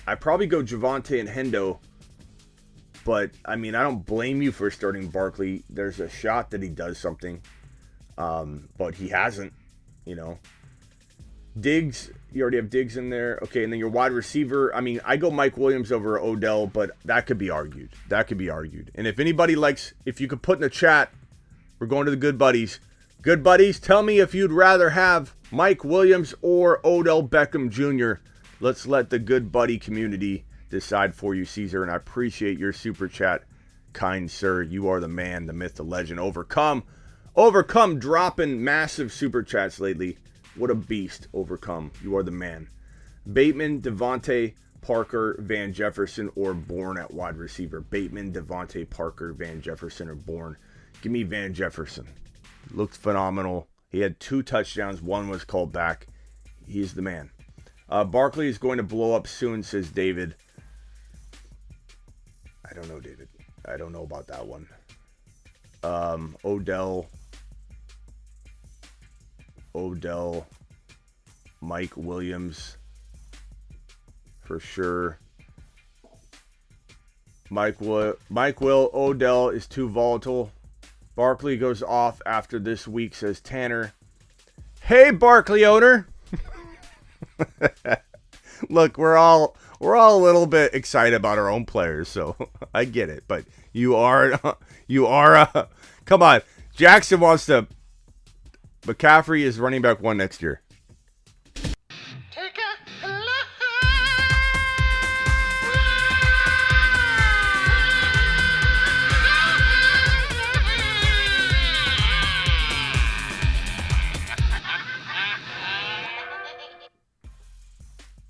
I probably go Javonte and Hendo. But, I mean, I don't blame you for starting Barkley. There's a shot that he does something. But he hasn't, you know. Diggs, you already have Diggs in there. Okay, and then your wide receiver. I mean, I go Mike Williams over Odell, but that could be argued. And if anybody likes, if you could put in the chat, we're going to the good buddies. Good buddies, tell me if you'd rather have Mike Williams or Odell Beckham Jr. Let's let the good buddy community decide for you, Caesar, and I appreciate your super chat, kind sir. You are the man, the myth, the legend. Overcome dropping massive super chats lately. What a beast, Overcome. You are the man. Bateman, Devontae, Parker, Van Jefferson, or Bourne at wide receiver. Bateman, Devontae, Parker, Van Jefferson, or Bourne. Give me Van Jefferson. Looked phenomenal. He had 2 touchdowns. 1 was called back. He's the man. Barkley is going to blow up soon, says David. I don't know, David. I don't know about that one. Odell, Mike Williams, for sure. Mike Will, Odell is too volatile. Barkley goes off after this week, says Tanner. Hey, Barkley owner. Look, we're all a little bit excited about our own players, so I get it. But you are, come on. Jackson wants to. McCaffrey is running back 1 next year. Take a look.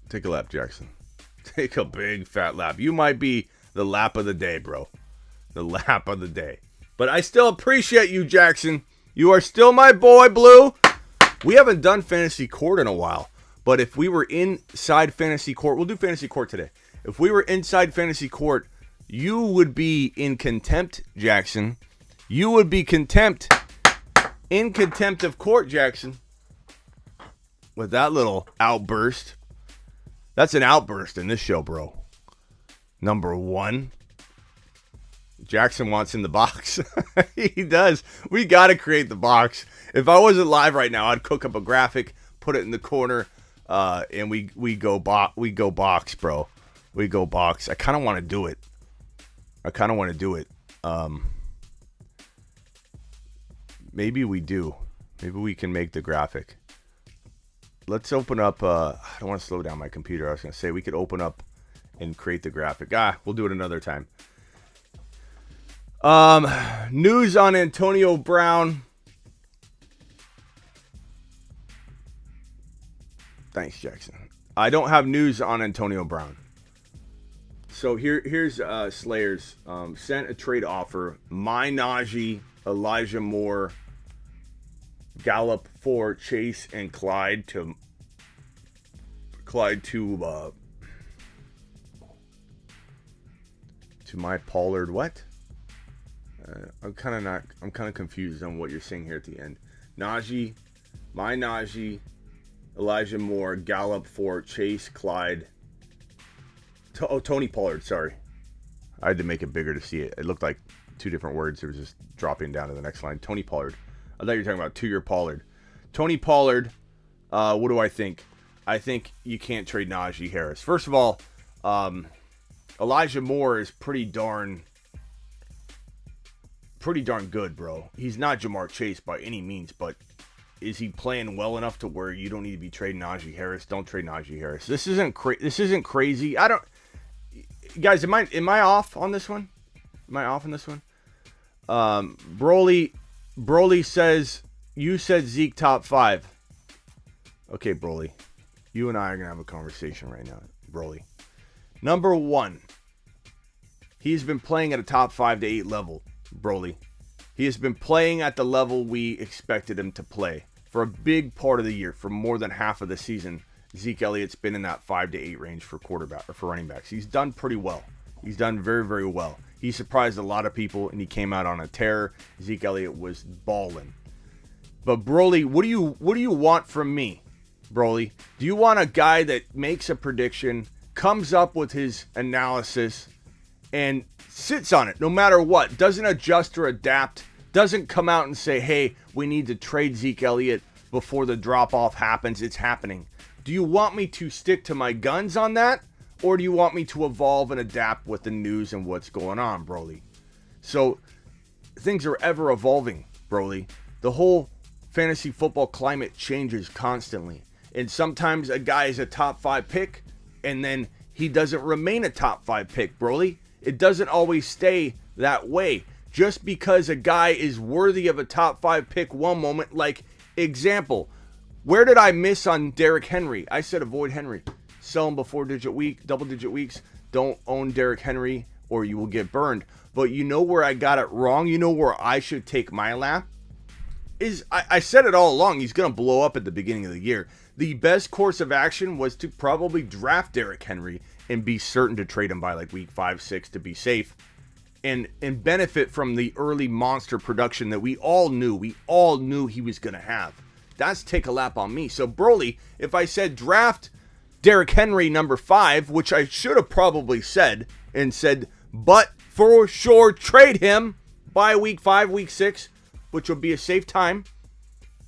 Take a lap, Jackson. Take a big fat lap. You might be the lap of the day, bro. The lap of the day. But I still appreciate you, Jackson. You are still my boy, Blue. We haven't done Fantasy Court in a while. But if we were inside Fantasy Court, we'll do Fantasy Court today. If we were inside Fantasy Court, you would be in contempt, Jackson. You would be in contempt of court, Jackson. With that little outburst. That's an outburst in this show, bro. Number 1. Jackson wants in the box. He does. We got to create the box. If I wasn't live right now, I'd cook up a graphic, put it in the corner, and we go box, bro. We go box. I kind of want to do it. Maybe we do. Maybe we can make the graphic. Let's open up. I don't want to slow down my computer. I was going to say we could open up and create the graphic. We'll do it another time. News on Antonio Brown. Thanks, Jackson. I don't have news on Antonio Brown. So here's Slayers sent a trade offer. My Najee, Elijah Moore, Gallup for Chase and Clyde to my Pollard. What? I'm kind of confused on what you're saying here at the end. Najee, my Najee, Elijah Moore, Gallup for Chase, Clyde. Tony Pollard, sorry. I had to make it bigger to see it. It looked like two different words. It was just dropping down to the next line. Tony Pollard. I thought you were talking about 2-year Pollard. Tony Pollard, what do I think? I think you can't trade Najee Harris. First of all, Elijah Moore is pretty darn good, bro. He's not Jamar Chase by any means, but is he playing well enough to where you don't need to be trading Najee Harris? Don't trade Najee Harris. This isn't crazy. I don't. Guys, am I off on this one? Am I off on this one? Broly says you said Zeke top 5. Okay, Broly, you and I are gonna have a conversation right now, Broly. Number 1, he's been playing at a top 5 to 8 level, Broly. He has been playing at the level we expected him to play for a big part of the year. For more than half of the season, Zeke Elliott's been in that 5 to 8 range for quarterback or for running backs. He's done pretty well. He's done very, very well. He surprised a lot of people, and he came out on a tear. Zeke Elliott was balling. But Broly, what do you want from me, Broly? Do you want a guy that makes a prediction, comes up with his analysis, and sits on it no matter what, doesn't adjust or adapt, doesn't come out and say, hey, we need to trade Zeke Elliott before the drop-off happens? It's happening. Do you want me to stick to my guns on that? Or do you want me to evolve and adapt with the news and what's going on, Broly? So, things are ever evolving, Broly. The whole fantasy football climate changes constantly. And sometimes a guy is a top 5 pick, and then he doesn't remain a top 5 pick, Broly. It doesn't always stay that way. Just because a guy is worthy of a top 5 pick one moment, like, example, where did I miss on Derrick Henry? I said avoid Henry. Sell him before double-digit weeks. Don't own Derrick Henry or you will get burned. But you know where I got it wrong? You know where I should take my lap? I said it all along. He's going to blow up at the beginning of the year. The best course of action was to probably draft Derrick Henry and be certain to trade him by like week 5, 6 to be safe. And benefit from the early monster production that we all knew he was going to have. That's take a lap on me. So, Broly, if I said draft Derrick Henry number 5, which I should have probably said, and said, but for sure trade him by week 5, week 6, which would be a safe time,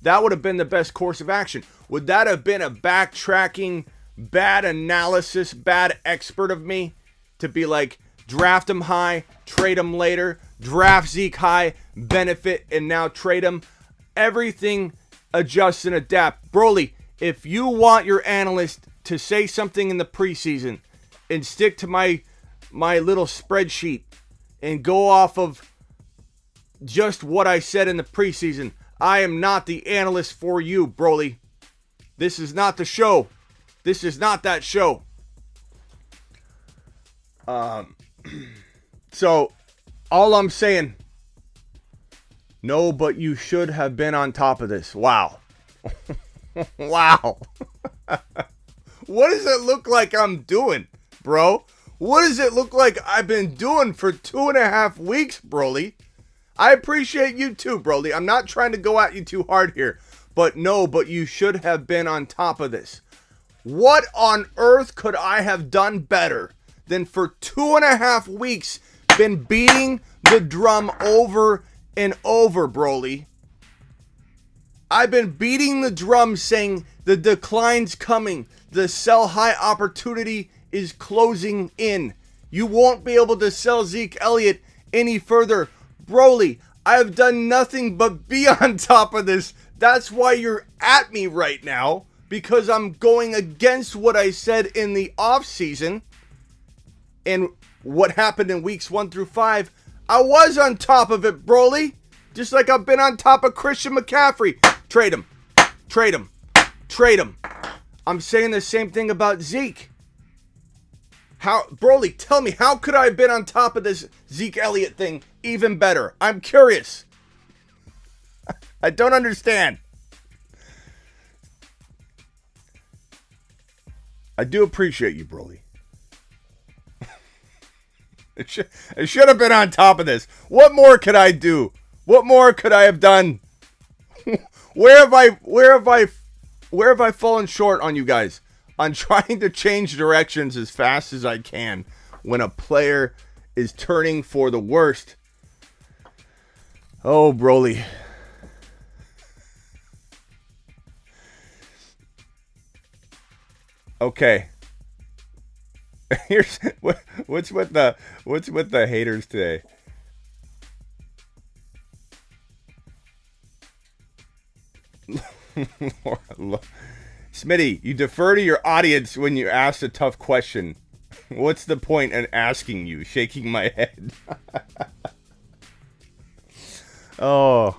that would have been the best course of action. Would that have been a backtracking, bad analysis, bad expert of me to be like, draft him high, trade him later, draft Zeke high, benefit, and now trade him? Everything adjusts and adapt. Broly, if you want your analyst to say something in the preseason and stick to my little spreadsheet and go off of just what I said in the preseason, I am not the analyst for you, Broly. This is not the show. This is not that show. So, all I'm saying, no, but you should have been on top of this. Wow. Wow. What does it look like I'm doing, bro? What does it look like I've been doing for 2.5 weeks, Broly? I appreciate you too, Broly. I'm not trying to go at you too hard here. But no, but you should have been on top of this. What on earth could I have done better than for 2.5 weeks been beating the drum over and over, Broly? I've been beating the drum saying the decline's coming. The sell high opportunity is closing in. You won't be able to sell Zeke Elliott any further. Broly, I have done nothing but be on top of this. That's why you're at me right now, because I'm going against what I said in the offseason and what happened in weeks 1 through 5. I was on top of it, Broly. Just like I've been on top of Christian McCaffrey. Trade him. Trade him. Trade him. I'm saying the same thing about Zeke. Broly, tell me, how could I have been on top of this Zeke Elliott thing even better? I'm curious. I don't understand. I do appreciate you, Broly. I should have been on top of this. What more could I do? What more could I have done? Where have I fallen short on you guys? On trying to change directions as fast as I can when a player is turning for the worst. Oh, Broly. Okay. Here's what's with the haters today. Smitty, you defer to your audience when you ask a tough question. What's the point in asking you? Shaking my head. Oh.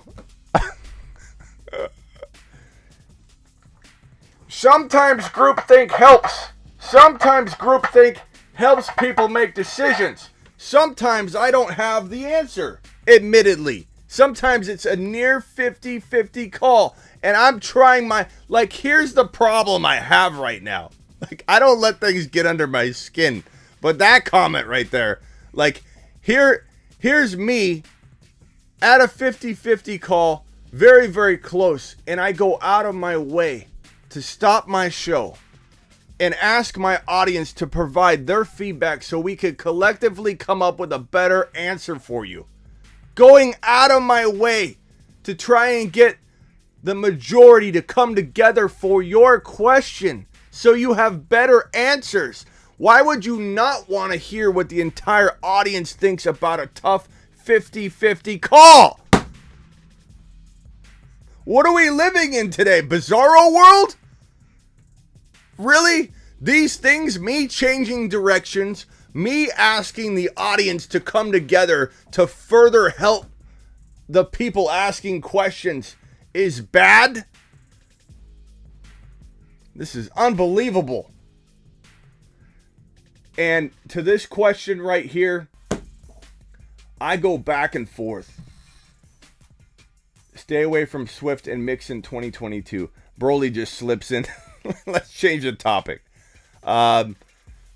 Sometimes groupthink helps. Sometimes groupthink helps people make decisions. Sometimes I don't have the answer, admittedly. Sometimes it's a near 50-50 call. And I'm trying here's the problem I have right now. I don't let things get under my skin. But that comment right there, here's me at a 50-50 call, very, very close. And I go out of my way to stop my show and ask my audience to provide their feedback so we could collectively come up with a better answer for you. Going out of my way to try and get the majority to come together for your question so you have better answers. Why would you not want to hear what the entire audience thinks about a tough 50-50 call? What are we living in today? Bizarro world? Really? These things, me changing directions, me asking the audience to come together to further help the people asking questions is bad? This is unbelievable. And to this question right here, I go back and forth. Stay away from Swift and Mixon 2022. Broly just slips in. Let's change the topic.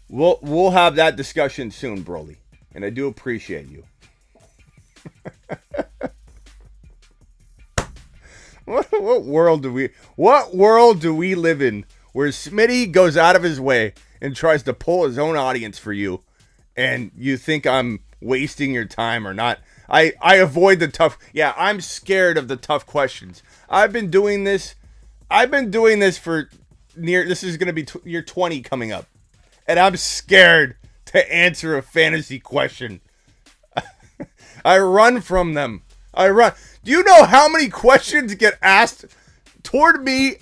We'll have that discussion soon, Broly. And I do appreciate you. What world do we live in where Smitty goes out of his way and tries to pull his own audience for you, and you think I'm wasting your time or not? I avoid the tough. Yeah, I'm scared of the tough questions. I've been doing this for this is going to be year 20 coming up. And I'm scared to answer a fantasy question. I run from them. Do you know how many questions get asked toward me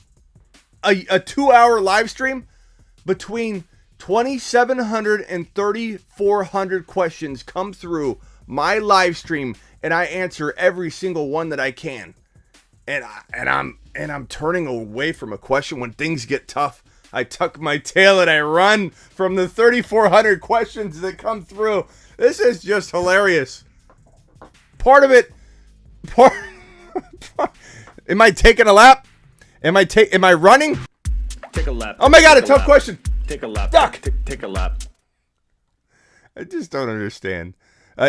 a 2-hour live stream? Between 2,700 and 3,400 questions come through my live stream, and I answer every single one that I can. And I'm turning away from a question when things get tough. I tuck my tail and I run from the 3,400 questions that come through. This is just hilarious. Part of it. Am I taking a lap? Am I running? Take a lap. Oh my God, a tough question. Take a lap. Duck. Take a lap. I just don't understand.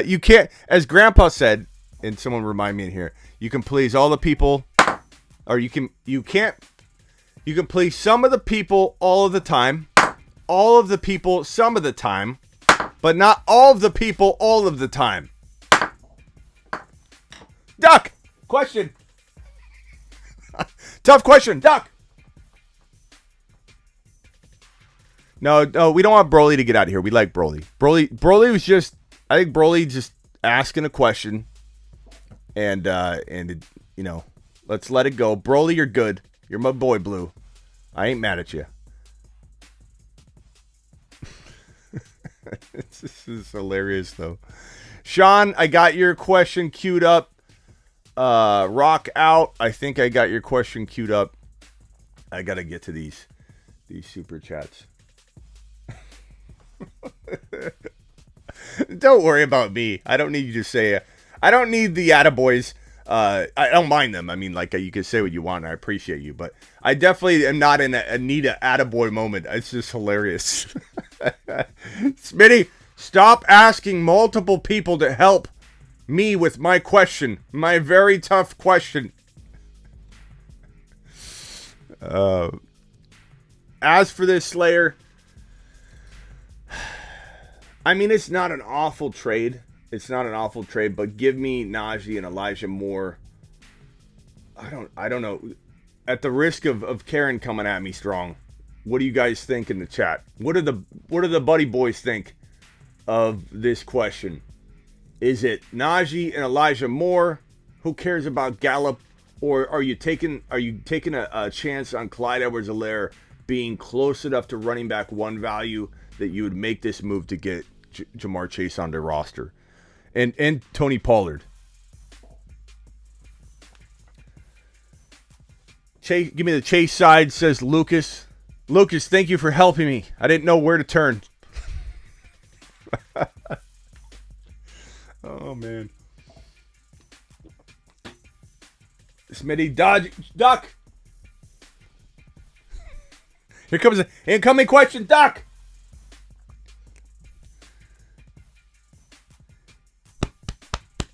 You can't, as Grandpa said, and someone remind me in here, you can please all the people, or you can please some of the people all of the time, all of the people some of the time, but not all of the people all of the time. Duck! Question. Tough question. Duck! No, we don't want Broly to get out of here. We like Broly. Broly was just, I think Broly just asking a question. And you know, let's let it go. Broly, you're good. You're my boy, Blue. I ain't mad at you. This is hilarious, though. Sean, I got your question queued up. Rock out. I think I got your question queued up. I got to get to these. these super chats. Don't worry about me. I don't need you to say. I don't need the attaboys. I don't mind them. I mean, like, you can say what you want. And I appreciate you, but I definitely am not in a need an attaboy moment. It's just hilarious. Smitty, stop asking multiple people to help me with my question. My very tough question. As for this Slayer, I mean, it's not an awful trade. It's not an awful trade, but give me Najee and Elijah Moore. I don't know. At the risk of Karen coming at me strong, what do you guys think in the chat? What do the buddy boys think of this question? Is it Najee and Elijah Moore? Who cares about Gallup? Or are you taking a chance on Clyde Edwards-Helaire being close enough to running back one value that you would make this move to get Jamar Chase on their roster? And Tony Pollard. Chase, give me the Chase side, says Lucas. Lucas, thank you for helping me. I didn't know where to turn. Oh, man. Smitty, dodge, duck. Here comes an incoming question, duck.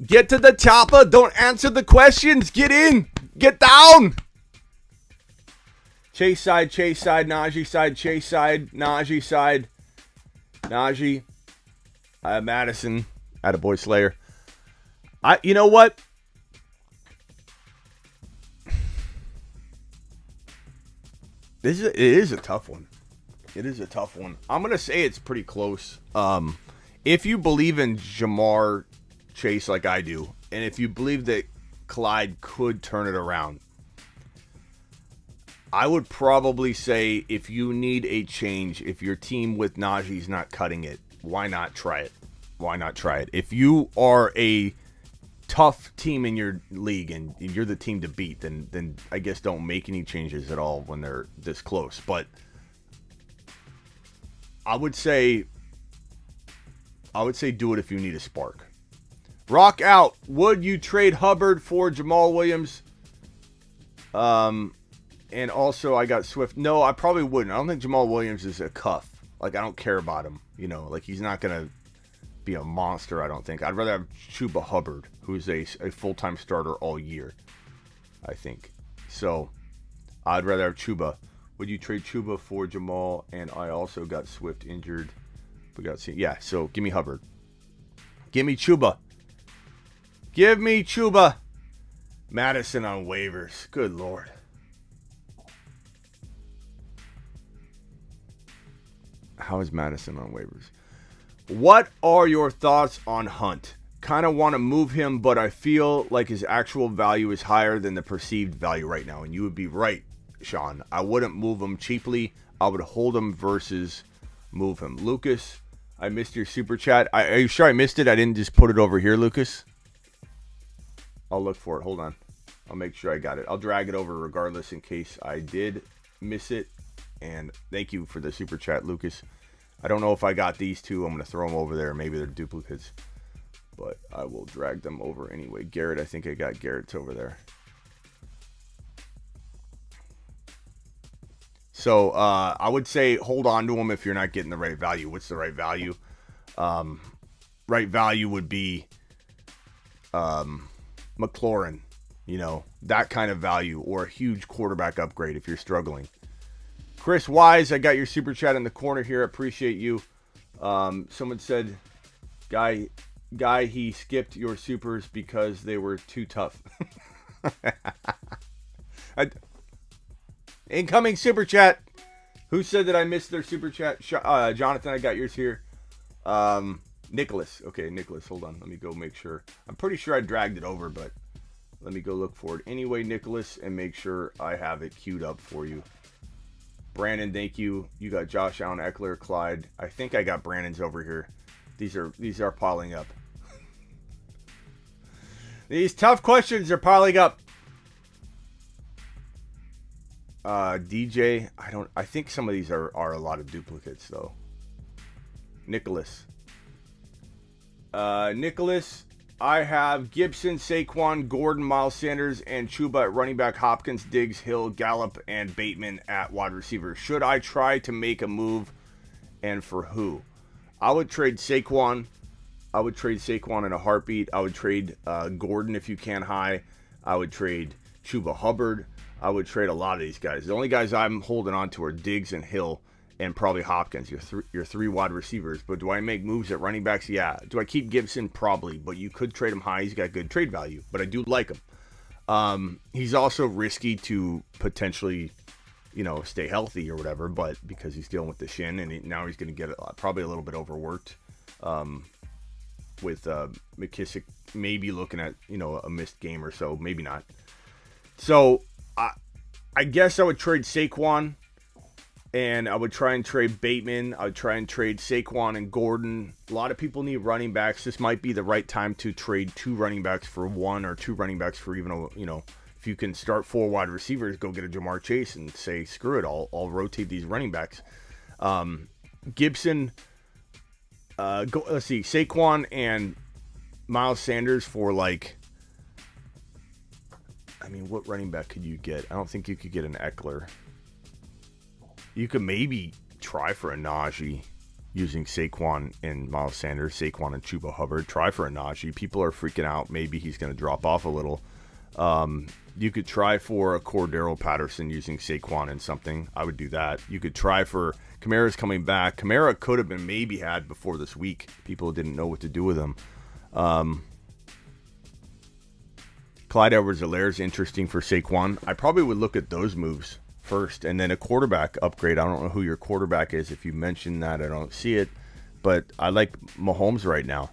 Get to the chopper. Don't answer the questions. Get in. Get down. Chase side, Najee side, Chase side, Najee side, Najee. Madison, attaboy Slayer. You know what? It is a tough one. It is a tough one. I'm going to say it's pretty close. If you believe in Jamar Chase like I do, and if you believe that Clyde could turn it around, I would probably say if you need a change, if your team with Najee's not cutting it, why not try it? Why not try it? If you are a tough team in your league and you're the team to beat, then I guess don't make any changes at all when they're this close. But I would say do it if you need a spark. Rock out. Would you trade Hubbard for Jamal Williams? And also I got Swift. No, I probably wouldn't. I don't think Jamal Williams is a cuff. Like, I don't care about him. You know, like, he's not going to be a monster, I don't think. I'd rather have Chuba Hubbard, who's a full-time starter all year, I think. So, I'd rather have Chuba. Would you trade Chuba for Jamal? And I also got Swift injured. Yeah, so give me Hubbard. Give me Chuba. Give me Chuba. Madison on waivers. Good Lord. How is Madison on waivers? What are your thoughts on Hunt? Kind of want to move him, but I feel like his actual value is higher than the perceived value right now. And you would be right, Sean. I wouldn't move him cheaply. I would hold him versus move him. Lucas, I missed your super chat. Are you sure I missed it? I didn't just put it over here, Lucas? I'll look for it. Hold on. I'll make sure I got it. I'll drag it over regardless in case I did miss it. And thank you for the super chat, Lucas. I don't know if I got these two. I'm going to throw them over there. Maybe they're duplicates. But I will drag them over anyway. Garrett, I think I got Garrett's over there. So I would say hold on to them if you're not getting the right value. What's the right value? Right value would be McLaurin. You know, that kind of value. Or a huge quarterback upgrade if you're struggling. Chris Wise, I got your super chat in the corner here. Appreciate you. Someone said, guy, he skipped your supers because they were too tough. Incoming super chat. Who said that I missed their super chat? Jonathan, I got yours here. Nicholas. Okay, Nicholas, hold on. Let me go make sure. I'm pretty sure I dragged it over, but let me go look for it. Anyway, Nicholas, and make sure I have it queued up for you. Brandon, thank you. You got Josh Allen, Eckler, Clyde. I think I got Brandon's over here. These are piling up. These tough questions are piling up. DJ, I think some of these are a lot of duplicates though. Nicholas, I have Gibson, Saquon, Gordon, Miles Sanders, and Chuba at running back, Hopkins, Diggs, Hill, Gallup, and Bateman at wide receiver. Should I try to make a move, and for who? I would trade Saquon. I would trade Saquon in a heartbeat. I would trade Gordon if you can high. I would trade Chuba Hubbard. I would trade a lot of these guys. The only guys I'm holding on to are Diggs and Hill and probably Hopkins, your three wide receivers. But do I make moves at running backs? Yeah. Do I keep Gibson? Probably. But you could trade him high. He's got good trade value. But I do like him. He's also risky to potentially, stay healthy or whatever. But because he's dealing with the shin, and now he's going to get probably a little bit overworked. With McKissick maybe looking at, a missed game or so. Maybe not. So I guess I would trade Saquon. And I would try and trade Bateman. I would try and trade Saquon and Gordon. A lot of people need running backs. This might be the right time to trade 2 running backs for 1 or 2 running backs for even if you can start 4 wide receivers, go get a Jamar Chase and say, screw it, I'll rotate these running backs. Gibson, let's see, Saquon and Miles Sanders for what running back could you get? I don't think you could get an Eckler. You could maybe try for a Najee using Saquon and Miles Sanders, Saquon and Chuba Hubbard. Try for a Najee. People are freaking out. Maybe he's going to drop off a little. You could try for a Cordero Patterson using Saquon and something. I would do that. You could try for Kamara's coming back. Kamara could have been maybe had before this week. People didn't know what to do with him. Clyde Edwards-Helaire is interesting for Saquon. I probably would look at those moves first, and then a quarterback upgrade. I don't know who your quarterback is. If you mention that, I don't see it. But I like Mahomes right now.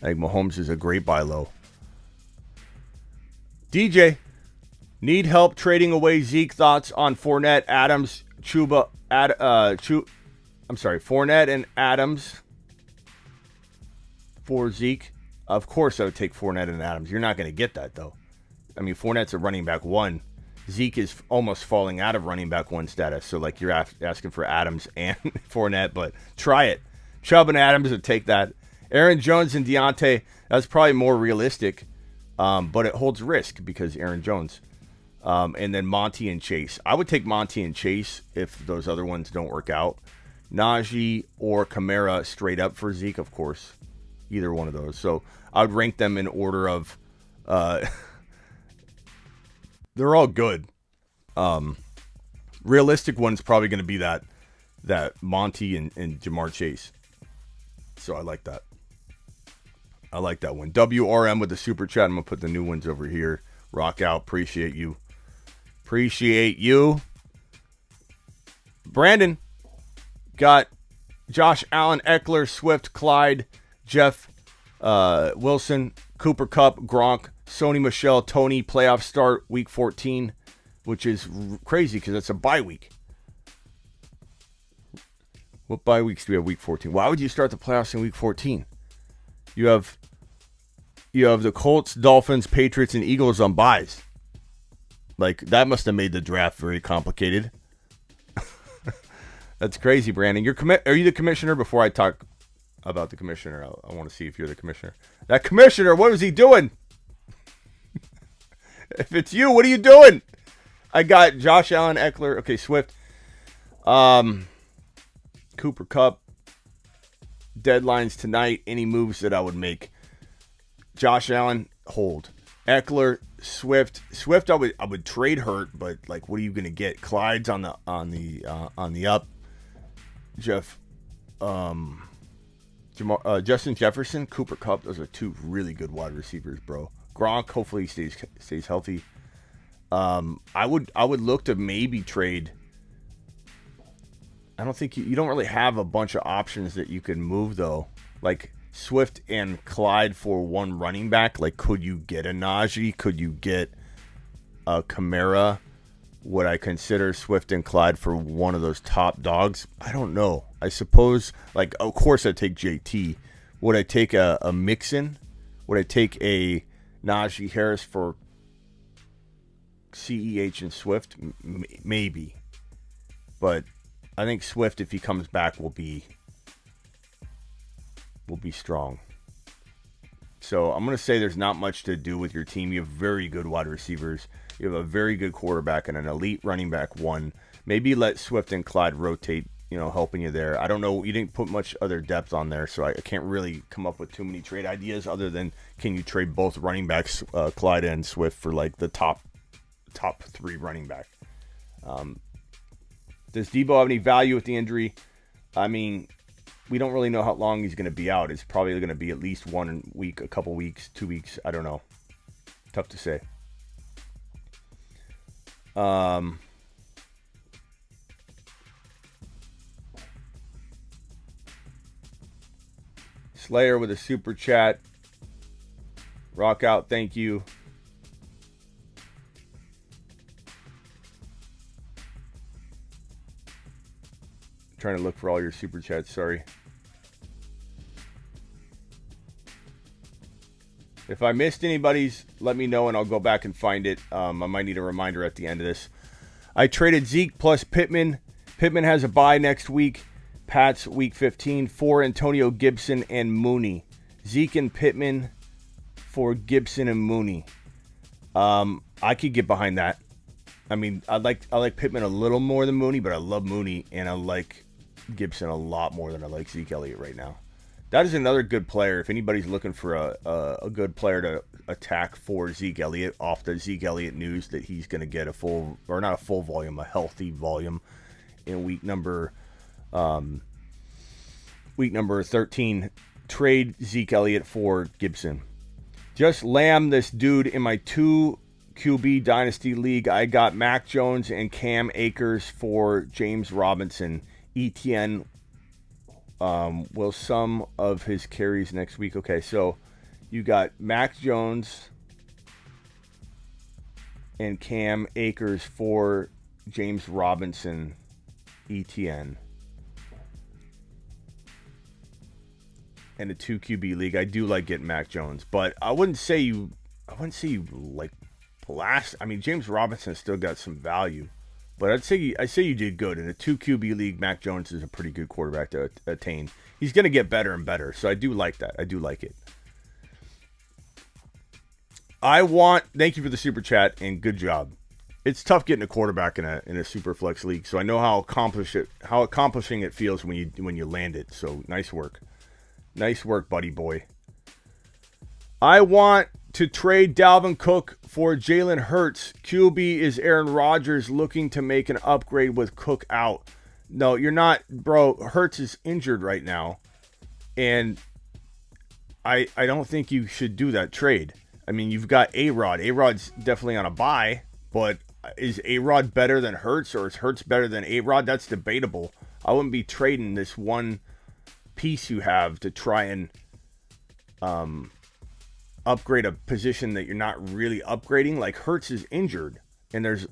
I think Mahomes is a great buy low. DJ, need help trading away Zeke. Thoughts on Fournette, Adams, Fournette and Adams for Zeke. Of course I would take Fournette and Adams. You're not going to get that, though. I mean, Fournette's a running back 1. Zeke is almost falling out of running back 1 status. So, you're asking for Adams and Fournette, but try it. Chubb and Adams would take that. Aaron Jones and Deontay, that's probably more realistic, but it holds risk because Aaron Jones. And then Monty and Chase. I would take Monty and Chase if those other ones don't work out. Najee or Kamara straight up for Zeke, of course. Either one of those. So, I would rank them in order of... they're all good. Realistic one's probably going to be that Monty and Jamar Chase. So I like that. I like that one. WRM with the super chat. I'm going to put the new ones over here. Rock out. Appreciate you. Brandon got Josh Allen, Eckler, Swift, Clyde, Jeff Wilson, Cooper Kupp, Gronk, Sony Michel, Tony, playoff start week 14, which is crazy because it's a bye week. What bye weeks do we have week 14? Why would you start the playoffs in week 14? You have the Colts, Dolphins, Patriots, and Eagles on byes. That must have made the draft very complicated. That's crazy, Brandon. Are you the commissioner? Before I talk about the commissioner, I want to see if you're the commissioner. That commissioner, what was he doing? If it's you, what are you doing? I got Josh Allen, Eckler. Okay, Swift. Cooper Kupp. Deadlines tonight. Any moves that I would make? Josh Allen, hold. Eckler, Swift. Swift, I would trade Hurt, but what are you going to get? Clyde's on the up. Jeff, Justin Jefferson, Cooper Kupp. Those are 2 really good wide receivers, bro. Gronk, hopefully he stays healthy. I would look to maybe trade. I don't think you don't really have a bunch of options that you can move though. Swift and Clyde for 1 running back. Could you get a Najee? Could you get a Kamara? Would I consider Swift and Clyde for one of those top dogs? I don't know. I suppose, of course I'd take JT. Would I take a Mixon? Would I take a Najee Harris for CEH and Swift, maybe. But I think Swift, if he comes back, will be strong. So I'm going to say there's not much to do with your team. You have very good wide receivers. You have a very good quarterback and an elite running back one. Maybe let Swift and Clyde rotate, helping you there. I don't know. You didn't put much other depth on there, so I can't really come up with too many trade ideas other than can you trade both running backs, Clyde and Swift, for like the top 3 running back. Does Debo have any value with the injury? I mean, we don't really know how long he's going to be out. It's probably going to be at least 1 week, a couple weeks, 2 weeks. I don't know. Tough to say. Slayer with a super chat. Rock out, thank you. Trying to look for all your super chats, sorry. If I missed anybody's, let me know and I'll go back and find it. I might need a reminder at the end of this. I traded Zeke plus Pittman. Pittman has a bye next week. Pats week 15 for Antonio Gibson and Mooney. Zeke and Pittman for Gibson and Mooney. I could get behind that. I mean, I like Pittman a little more than Mooney, but I love Mooney and I like Gibson a lot more than I like Zeke Elliott right now. That is another good player. If anybody's looking for a good player to attack for Zeke Elliott, off the Zeke Elliott news that he's going to get a healthy volume in week number 13. Trade Zeke Elliott for Gibson. Just Lamb this dude in my 2 QB Dynasty League. I got Mac Jones and Cam Akers for James Robinson. ETN will some of his carries next week. Okay, so you got Mac Jones and Cam Akers for James Robinson. ETN. And a 2 QB league. I do like getting Mac Jones, but I wouldn't say you like blast. I mean, James Robinson still got some value, but I say you did good in a 2 QB league. Mac Jones is a pretty good quarterback to attain. He's going to get better and better, so I do like that. I do like it. Thank you for the super chat and good job. It's tough getting a quarterback in a super flex league, so I know how accomplishing it feels when you land it. So nice work. Nice work, buddy boy. I want to trade Dalvin Cook for Jalen Hurts. QB is Aaron Rodgers looking to make an upgrade with Cook out. No, you're not, bro. Hurts is injured right now. And I don't think you should do that trade. I mean, you've got A-Rod. A-Rod's definitely on a bye, but is A-Rod better than Hurts or is Hurts better than A-Rod? That's debatable. I wouldn't be trading this one piece you have to try and upgrade a position that you're not really upgrading. Like Hurts is injured and there's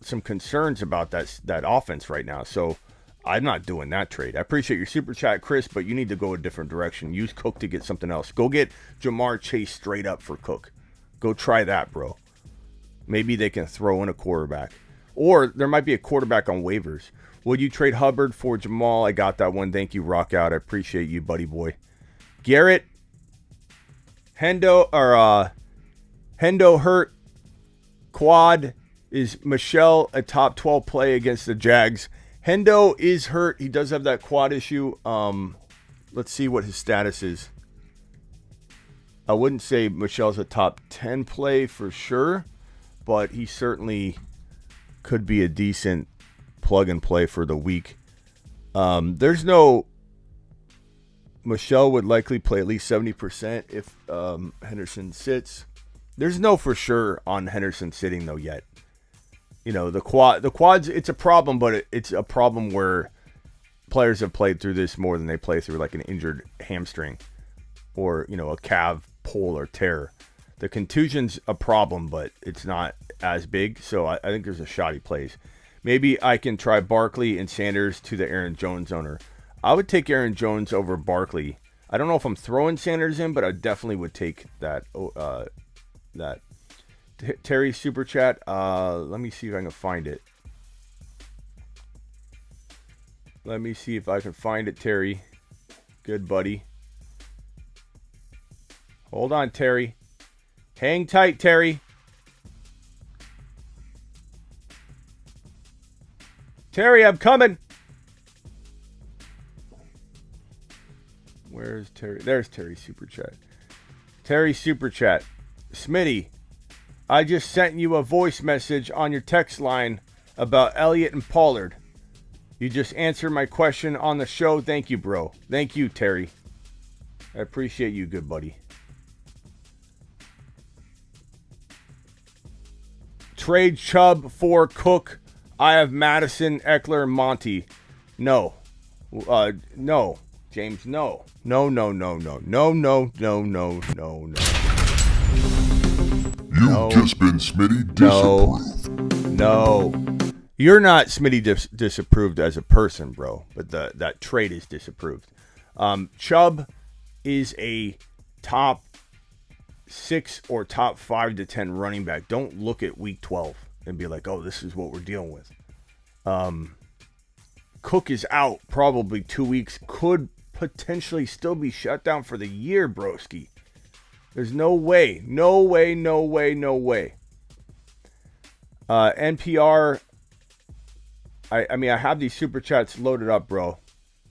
some concerns about that offense right now, so I'm not doing that trade. I appreciate your super chat, Chris, but you need to go a different direction. Use Cook to get something else. Go get Jamar Chase straight up for Cook. Go try that, bro. Maybe they can throw in a quarterback, or there might be a quarterback on waivers. Would you trade Hubbard for Jamal? I got that one. Thank you, Rock Out. I appreciate you, buddy boy. Garrett, Hendo hurt. Quad. Is Michelle a top 12 play against the Jags? Hendo is hurt. He does have that quad issue. Let's see what his status is. I wouldn't say Michelle's a top 10 play for sure, but he certainly could be a decent plug and play for the week. There's no... Michelle would likely play at least 70% if Henderson sits. There's no for sure on Henderson sitting though yet. The quads, it's a problem, but it's a problem where players have played through this more than they play through like an injured hamstring or, a calf pull or tear. The contusion's a problem, but it's not as big. So I think there's a shot he plays. Maybe I can try Barkley and Sanders to the Aaron Jones owner. I would take Aaron Jones over Barkley. I don't know if I'm throwing Sanders in, but I definitely would take that Terry super chat. Let me see if I can find it. Let me see if I can find it, Terry. Good buddy. Hold on, Terry. Hang tight, Terry. Terry, I'm coming. Where's Terry? There's Terry super chat. Terry super chat. Smitty, I just sent you a voice message on your text line about Elliott and Pollard. You just answered my question on the show. Thank you, bro. Thank you, Terry. I appreciate you, good buddy. Trade Chubb for Cook. I have Madison, Eckler, and Monty. No. No. James, no. No. You've just been Smitty disapproved. No. You're not Smitty disapproved as a person, bro. But that trade is disapproved. Chubb is a top 6 or top 5 to 10 running back. Don't look at week 12 and be like, oh, this is what we're dealing with. Cook is out probably 2 weeks. Could potentially still be shut down for the year, broski. There's no way. No way. NPR. I mean, I have these super chats loaded up, bro.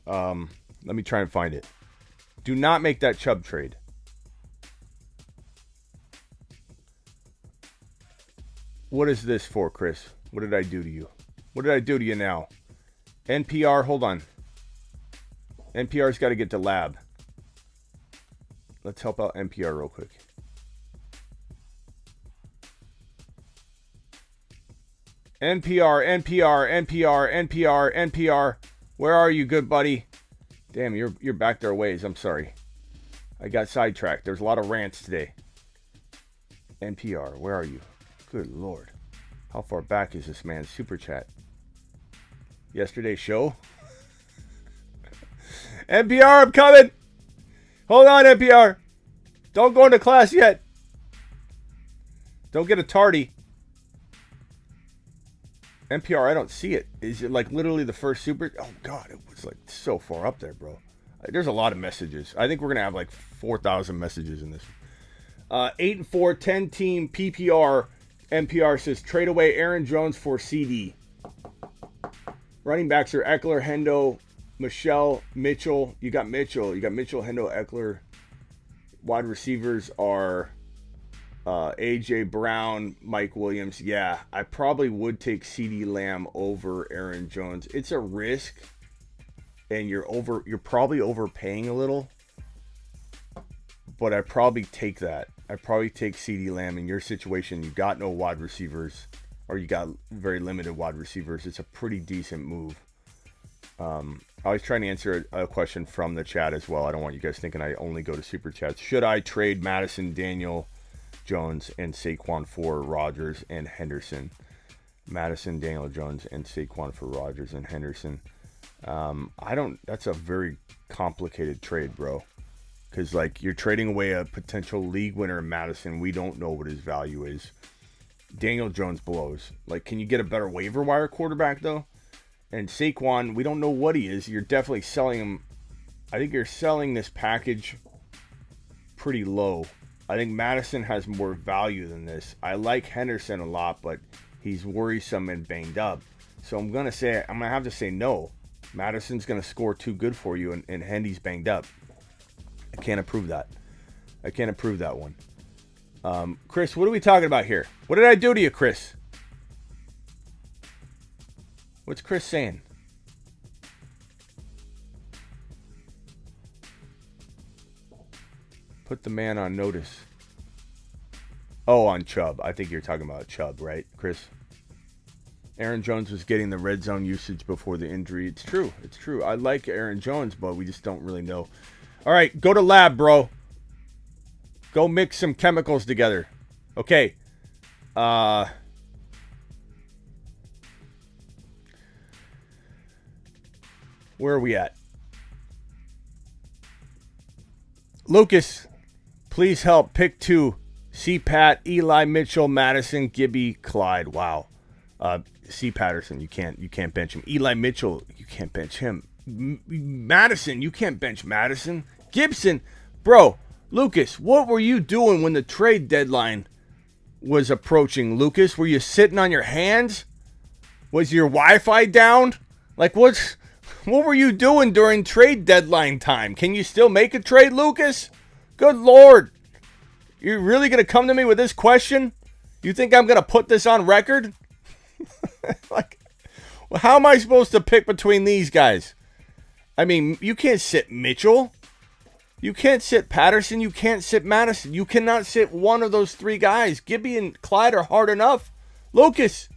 Let me try and find it. Do not make that Chubb trade. What is this for, Chris? What did I do to you? What did I do to you now? NPR, hold on. NPR's got to get to lab. Let's help out NPR real quick. NPR. Where are you, good buddy? Damn, you're back their ways. I'm sorry. I got sidetracked. There's a lot of rants today. NPR, where are you? Good Lord. How far back is this man's super chat? Yesterday's show? NPR, I'm coming! Hold on, NPR. Don't go into class yet. Don't get a tardy. NPR, I don't see it. Is it like literally the first super? Oh, God, it was like so far up there, bro. There's a lot of messages. I think we're going to have like 4,000 messages in this. 8-4, 10-team PPR. NPR says, trade away Aaron Jones for CD. Running backs are Eckler, Hendo, Michelle, Mitchell. You got Mitchell, Hendo, Eckler. Wide receivers are AJ Brown, Mike Williams. Yeah, I probably would take CD Lamb over Aaron Jones. It's a risk, and you're probably overpaying a little. But I probably take that. I probably take CD Lamb. In your situation, you got no wide receivers, or you got very limited wide receivers. It's a pretty decent move. I was trying to answer a question from the chat as well. I don't want you guys thinking I only go to super chats. Should I trade Madison, Daniel Jones, and Saquon for Rodgers and Henderson? Madison, Daniel Jones, and Saquon for Rodgers and Henderson. That's a very complicated trade, bro. Because, like, you're trading away a potential league winner in Madison. We don't know what his value is. Daniel Jones blows. Like, can you get a better waiver wire quarterback, though? And Saquon, we don't know what he is. You're definitely selling him. I think you're selling this package pretty low. I think Madison has more value than this. I like Henderson a lot, but he's worrisome and banged up. So I'm going to have to say no. Madison's going to score too good for you, and Hendy's banged up. I can't approve that. I can't approve that one. Chris, what are we talking about here? What did I do to you, Chris? What's Chris saying? Put the man on notice. Oh, on Chubb. I think you're talking about Chubb, right, Chris? Aaron Jones was getting the red zone usage before the injury. It's true. It's true. I like Aaron Jones, but we just don't really know. All right, go to lab, bro. Go mix some chemicals together. Okay. Where are we at? Lucas, please help. Pick 2. C-Pat, Eli, Mitchell, Madison, Gibby, Clyde. Wow. C. Patterson, you can't bench him. Eli Mitchell, you can't bench him. Madison, you can't bench Madison. Gibson, bro, Lucas, what were you doing when the trade deadline was approaching, Lucas? Were you sitting on your hands? Was your Wi-Fi down? Like, what were you doing during trade deadline time? Can you still make a trade, Lucas? Good Lord. You're really going to come to me with this question? You think I'm going to put this on record? Like, well, how am I supposed to pick between these guys? I mean, you can't sit Mitchell. You can't sit Patterson. You can't sit Madison. You cannot sit one of those three guys. Gibby and Clyde are hard enough. Lucas,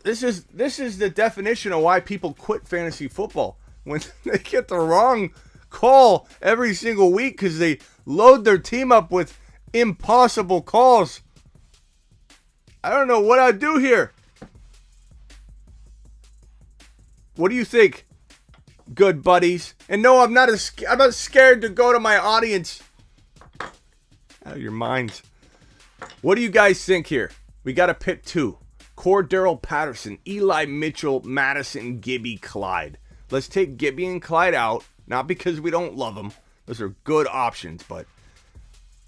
this is the definition of why people quit fantasy football. When they get the wrong call every single week because they load their team up with impossible calls. I don't know what I'd do here. What do you think, good buddies? And no, I'm not scared to go to my audience. Out of your minds. What do you guys think here? We got to pick two. Cordero Patterson, Eli Mitchell, Madison, Gibby, Clyde. Let's take Gibby and Clyde out. Not because we don't love them. Those are good options. But,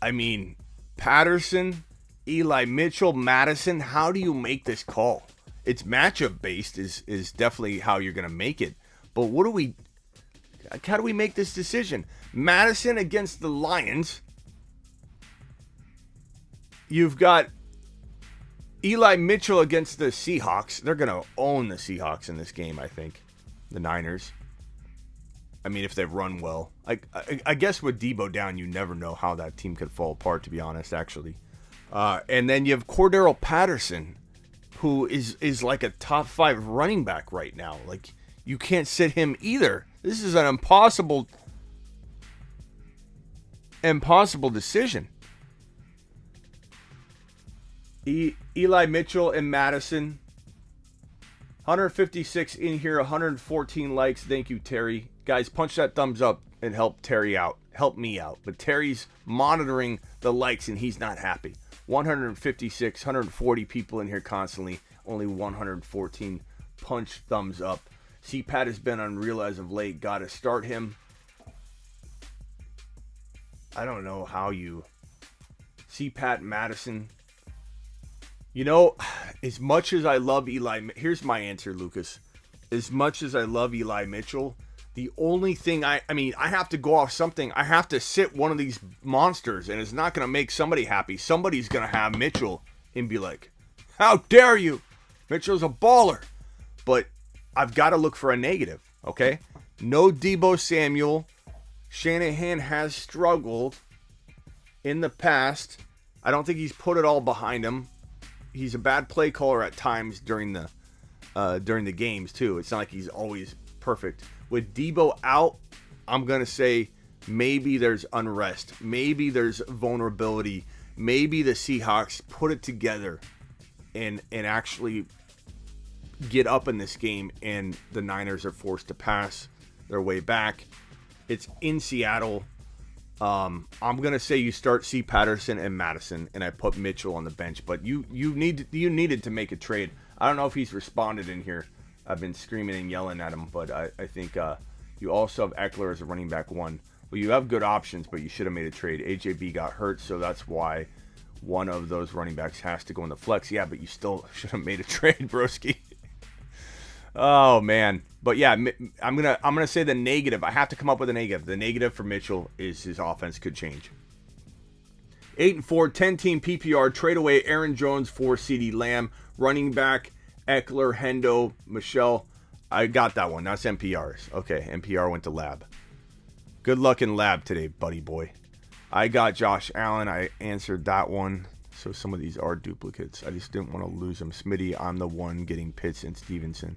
I mean, Patterson, Eli Mitchell, Madison, how do you make this call? It's matchup based is definitely how you're going to make it. But how do we make this decision? Madison against the Lions. You've got Eli Mitchell against the Seahawks. They're going to own the Seahawks in this game, I think. The Niners. I mean, if they run well. I guess with Debo down, you never know how that team could fall apart, to be honest, actually. And then you have Cordero Patterson, who is like a top 5 running back right now. Like, you can't sit him either. This is an impossible decision. Eli Mitchell and Madison. 156 in here, 114 likes. Thank you, Terry. Guys, punch that thumbs up and help Terry out. Help me out. But Terry's monitoring the likes and he's not happy. 156, 140 people in here constantly. Only 114 punch thumbs up. C-Pat has been unreal as of late. Got to start him. I don't know how you... C-Pat Madison. You know, as much as I love Eli... Here's my answer, Lucas. As much as I love Eli Mitchell, the only thing I have to go off something. I have to sit one of these monsters, and it's not going to make somebody happy. Somebody's going to have Mitchell and be like, how dare you? Mitchell's a baller. But I've got to look for a negative, okay? No Debo Samuel. Shanahan has struggled in the past. I don't think he's put it all behind him. He's a bad play caller at times during the games too. It's not like he's always perfect. With Debo out, I'm gonna say maybe there's unrest, maybe there's vulnerability, maybe the Seahawks put it together and actually get up in this game, and the Niners are forced to pass their way back. It's in Seattle. I'm gonna say you start C. Patterson and Madison, and I put Mitchell on the bench. But you needed to make a trade. I don't know if he's responded in here. I've been screaming and yelling at him, but I think you also have Eckler as a running back 1. Well, you have good options, but you should have made a trade. AJB got hurt, so that's why one of those running backs has to go in the flex. Yeah, but you still should have made a trade, broski. Oh man. But yeah, I'm gonna say the negative. I have to come up with a negative. The negative for Mitchell is his offense could change. 8-4, 10-team PPR. Trade away Aaron Jones for CeeDee Lamb. Running back Eckler, Hendo, Michelle. I got that one. That's NPR's. Okay, NPR went to Lab. Good luck in Lab today, buddy boy. I got Josh Allen. I answered that one. So some of these are duplicates. I just didn't want to lose them. Smitty, I'm the one getting Pitts and Stevenson.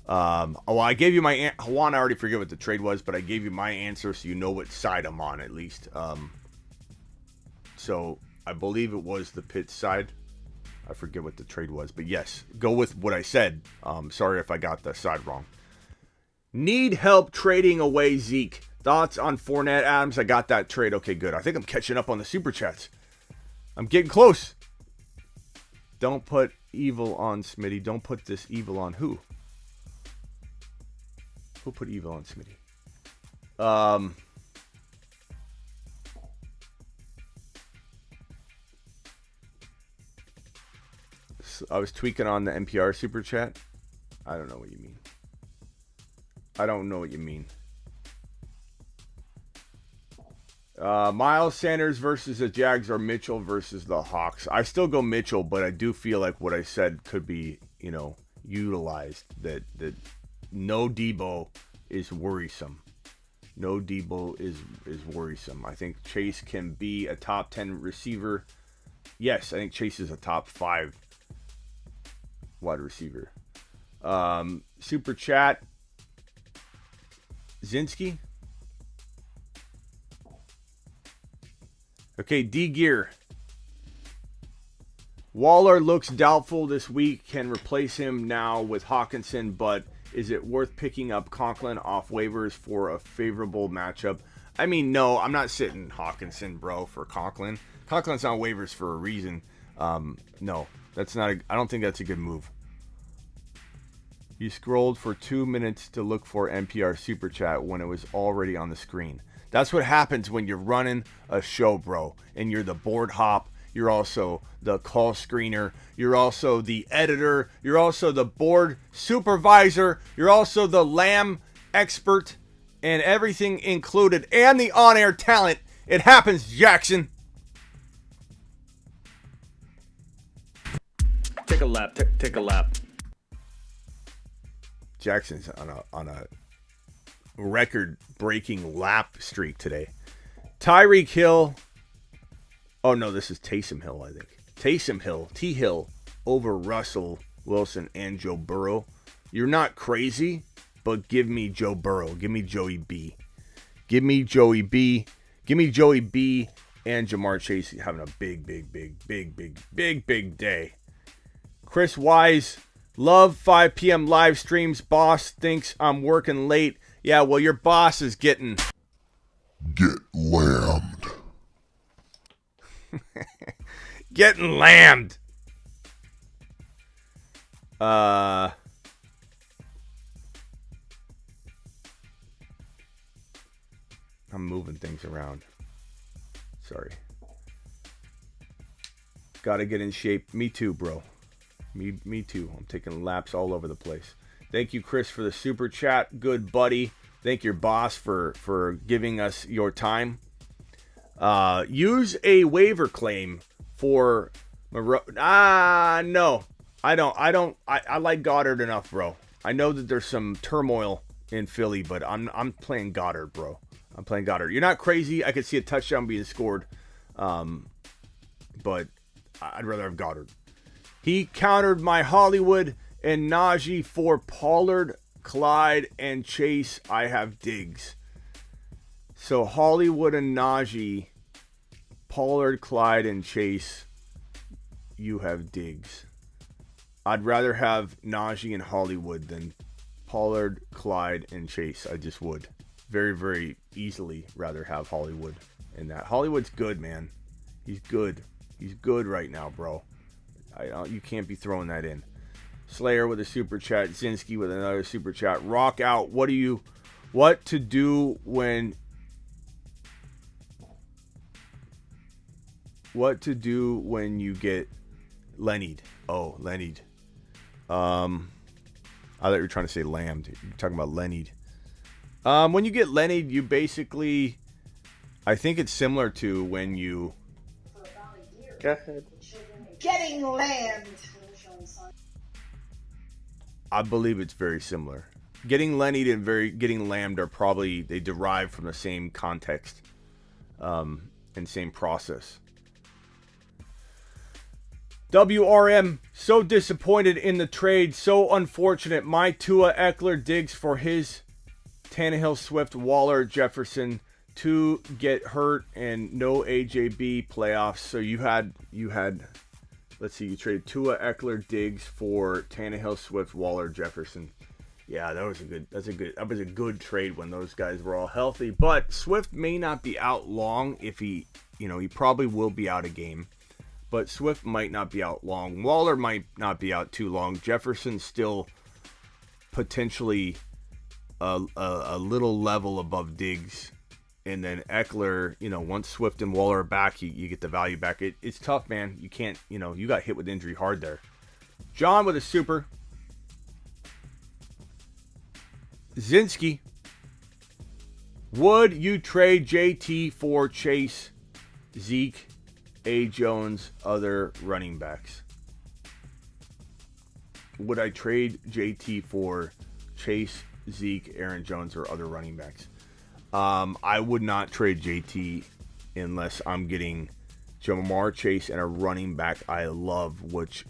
I gave you my Juan. I already forget what the trade was, but I gave you my answer so you know what side I'm on at least. So I believe it was the Pitts side. I forget what the trade was, but yes, go with what I said. Sorry if I got the side wrong. Need help trading away Zeke. Thoughts on Fournette, Adams? I got that trade. Okay, good. I think I'm catching up on the super chats. I'm getting close. Don't put evil on Smitty. Don't put this evil on who? Who put evil on Smitty? I was tweaking on the NPR super chat. I don't know what you mean. I don't know what you mean. Miles Sanders versus the Jags or Mitchell versus the Hawks. I still go Mitchell, but I do feel like what I said could be, utilized. That no Debo is worrisome. No Debo is worrisome. I think Chase can be a top 10 receiver. Yes, I think Chase is a top 5 wide receiver. Super chat. Zinski. Okay, D Gear. Waller looks doubtful this week. Can replace him now with Hawkinson, but is it worth picking up Conklin off waivers for a favorable matchup? I mean, no, I'm not sitting Hawkinson, bro, for Conklin. Conklin's on waivers for a reason. No, that's not. I don't think that's a good move. You scrolled for 2 minutes to look for NPR Super Chat when it was already on the screen. That's what happens when you're running a show, bro. And you're the board hop. You're also the call screener. You're also the editor. You're also the board supervisor. You're also the Lamb expert. And everything included. And the on-air talent. It happens, Jackson. Take a lap. Take a lap. Jackson's on a record-breaking lap streak today. Tyreek Hill. Oh, no, this is Taysom Hill, I think. Taysom Hill, T-Hill, over Russell Wilson and Joe Burrow. You're not crazy, but give me Joe Burrow. Give me Joey B. Give me Joey B. Give me Joey B and Jamar Chase having a big day. Chris Wise, love 5 p.m. live streams. Boss thinks I'm working late. Yeah, well, your boss is getting... Get lambed. Getting lambed. I'm moving things around. Sorry. Gotta get in shape. Me too, bro. Me too. I'm taking laps all over the place. Thank you, Chris, for the super chat. Good buddy. Thank your boss for giving us your time. Use a waiver claim for no. I don't. I like Goddard enough, bro. I know that there's some turmoil in Philly, but I'm playing Goddard, bro. I'm playing Goddard. You're not crazy. I could see a touchdown being scored, but I'd rather have Goddard. He countered my Hollywood and Najee for Pollard, Clyde, and Chase. I have Diggs. So Hollywood and Najee, Pollard, Clyde, and Chase. You have Diggs. I'd rather have Najee and Hollywood than Pollard, Clyde, and Chase. I just would. Very, very easily rather have Hollywood in that. Hollywood's good, man. He's good. He's good right now, bro. You can't be throwing that in. Slayer with a super chat. Zinski with another super chat. Rock out. What to do when you get Lennied? Oh, Lennied. I thought you were trying to say lambed. You're talking about Lennied. When you get Lennied, you basically, I think it's similar to when you. Go ahead. Getting lambed. I believe it's very similar. Getting Lennied and getting lambed are probably, they derive from the same context and same process. WRM, so disappointed in the trade. So unfortunate. My Tua, Eckler, Diggs for his Tannehill, Swift, Waller, Jefferson to get hurt and no AJB playoffs. So you had let's see, you traded Tua, Eckler, Diggs for Tannehill, Swift, Waller, Jefferson. Yeah, that was a good trade when those guys were all healthy. But Swift may not be out long if he probably will be out a game. But Swift might not be out long. Waller might not be out too long. Jefferson's still potentially a little level above Diggs. And then Eckler, once Swift and Waller are back, you get the value back. It's tough, man. You can't, you got hit with injury hard there. John with a super. Zinski. Would you trade JT for Chase, Zeke, A. Jones, other running backs? Would I trade JT for Chase, Zeke, Aaron Jones, or other running backs? I would not trade JT unless I'm getting Jamar Chase and a running back I love, which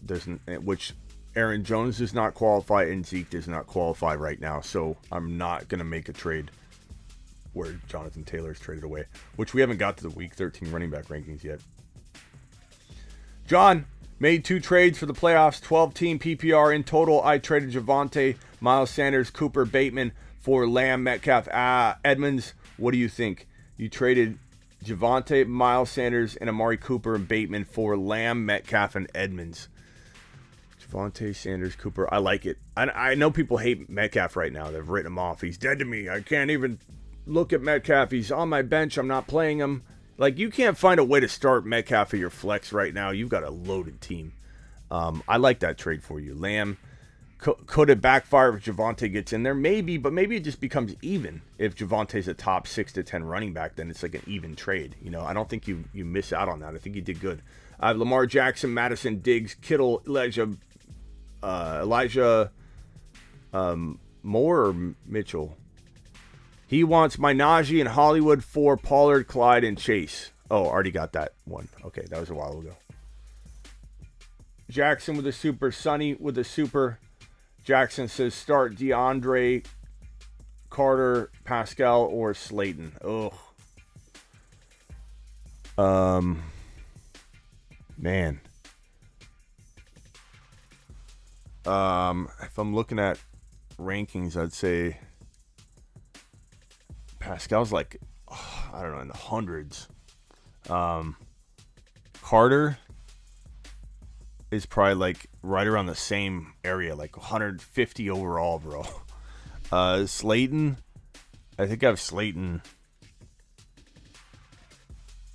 Aaron Jones does not qualify and Zeke does not qualify right now. So I'm not going to make a trade where Jonathan Taylor's traded away, which we haven't got to the week 13 running back rankings yet. John made 2 trades for the playoffs, 12-team PPR. In total, I traded Javonte, Miles Sanders, Cooper, Bateman for Lamb, Metcalf, Edmonds. What do you think? You traded Javonte, Miles Sanders, and Amari Cooper and Bateman for Lamb, Metcalf, and Edmonds. Javonte, Sanders, Cooper. I like it. I know people hate Metcalf right now. They've written him off. He's dead to me. I can't even look at Metcalf. He's on my bench. I'm not playing him. Like, you can't find a way to start Metcalf at your flex right now. You've got a loaded team. I like that trade for you. Lamb, could it backfire if Javonte gets in there? Maybe, but maybe it just becomes even. If Javonte's a top 6 to 10 running back, then it's like an even trade. I don't think you miss out on that. I think you did good. I have Lamar Jackson, Madison, Diggs, Kittle, Elijah Moore or Mitchell. He wants my Najee and Hollywood for Pollard, Clyde, and Chase. Oh, already got that one. Okay, that was a while ago. Jackson with a super. Sonny with a super. Jackson says start DeAndre, Carter, Pascal, or Slayton. Man. If I'm looking at rankings, I'd say Pascal's like, I don't know, in the hundreds. Carter is probably like right around the same area, like 150 overall, bro. Slayton, I think I have Slayton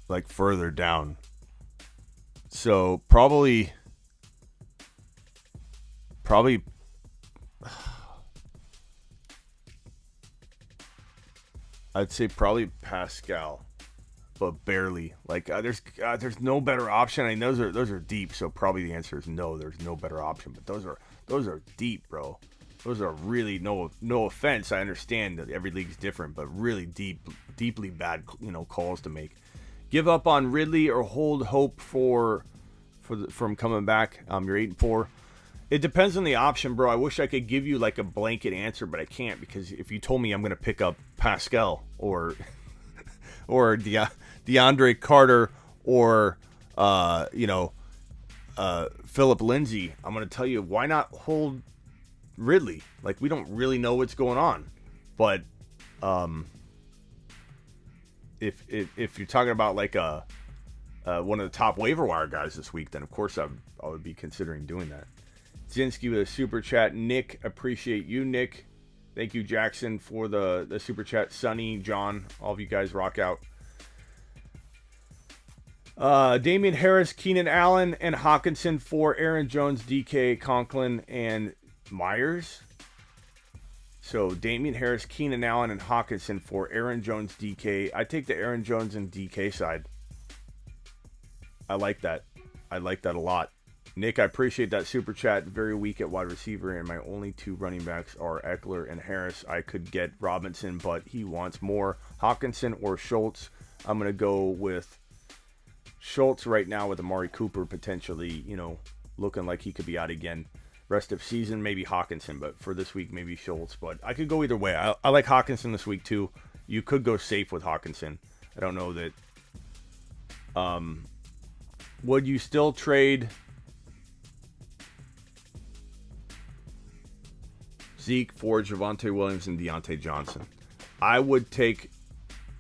like further down. So probably I'd say probably Pascal, but barely. Like there's no better option. I mean, those are deep, so probably the answer is no. There's no better option, but those are deep, bro. Those are really no offense. I understand that every league's different, but really deeply bad, calls to make. Give up on Ridley or hold hope from coming back. You're 8-4. It depends on the option, bro. I wish I could give you like a blanket answer, but I can't, because if you told me I'm going to pick up Pascal or DeAndre Carter or Philip Lindsay, I'm going to tell you, why not hold Ridley? Like, we don't really know what's going on, but if you're talking about like one of the top waiver wire guys this week, then of course I would be considering doing that. Zinski with a super chat. Nick, appreciate you, Nick. Thank you, Jackson, for the super chat. Sonny, John, all of you guys rock out. Damian Harris, Keenan Allen, and Hawkinson for Aaron Jones, DK, Conklin, and Myers. So Damian Harris, Keenan Allen, and Hawkinson for Aaron Jones, DK. I take the Aaron Jones and DK side. I like that. I like that a lot. Nick, I appreciate that super chat. Very weak at wide receiver, and my only 2 running backs are Eckler and Harris. I could get Robinson, but he wants more. Hawkinson or Schultz. I'm going to go with Schultz right now, with Amari Cooper potentially, looking like he could be out again. Rest of season, maybe Hawkinson, but for this week, maybe Schultz. But I could go either way. I like Hawkinson this week too. You could go safe with Hawkinson. I don't know that. Would you still trade Zeke for Javonte Williams and Deontay Johnson. I would take,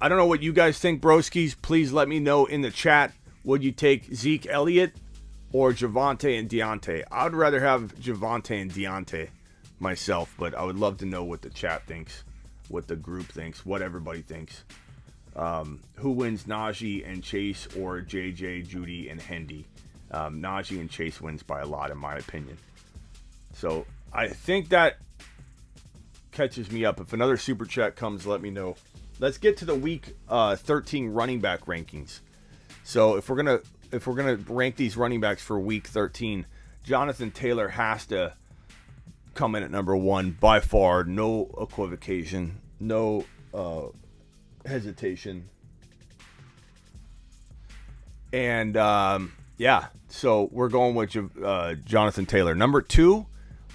I don't know what you guys think, broskies. Please let me know in the chat. Would you take Zeke Elliott or Javonte and Deontay? I would rather have Javonte and Deontay myself, but I would love to know what the chat thinks, what the group thinks, what everybody thinks. Who wins, Najee and Chase or JJ, Judy, and Hendy? Najee and Chase wins by a lot, in my opinion. So I think that catches me up. If another super chat comes, let me know. Let's get to the week 13 running back rankings. So if we're gonna rank these running backs for week 13, Jonathan Taylor has to come in at number 1 by far, no equivocation, no hesitation. And yeah, so we're going with Jonathan Taylor. Number 2,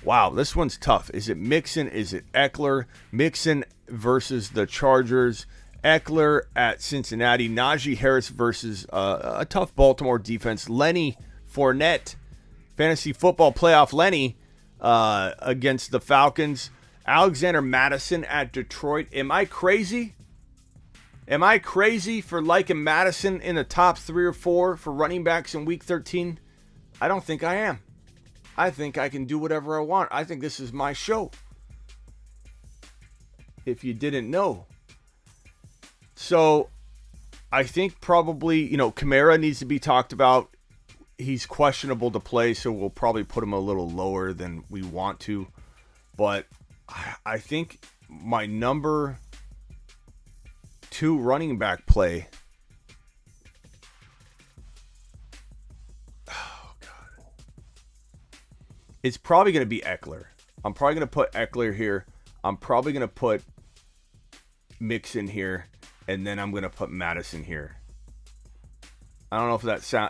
wow, this one's tough. Is it Mixon? Is it Eckler? Mixon versus the Chargers. Eckler at Cincinnati. Najee Harris versus a tough Baltimore defense. Lenny Fournette, fantasy football playoff Lenny against the Falcons. Alexander Madison at Detroit. Am I crazy? Am I crazy for liking Madison in the top 3 or 4 for running backs in week 13? I don't think I am. I think I can do whatever I want. I think this is my show. If you didn't know. So, I think probably, Kamara needs to be talked about. He's questionable to play, so we'll probably put him a little lower than we want to. But I think my number 2 running back play. Oh, God. It's probably going to be Eckler. I'm probably going to put Eckler here. I'm probably going to put Mixon here. And then I'm going to put Madison here. I don't know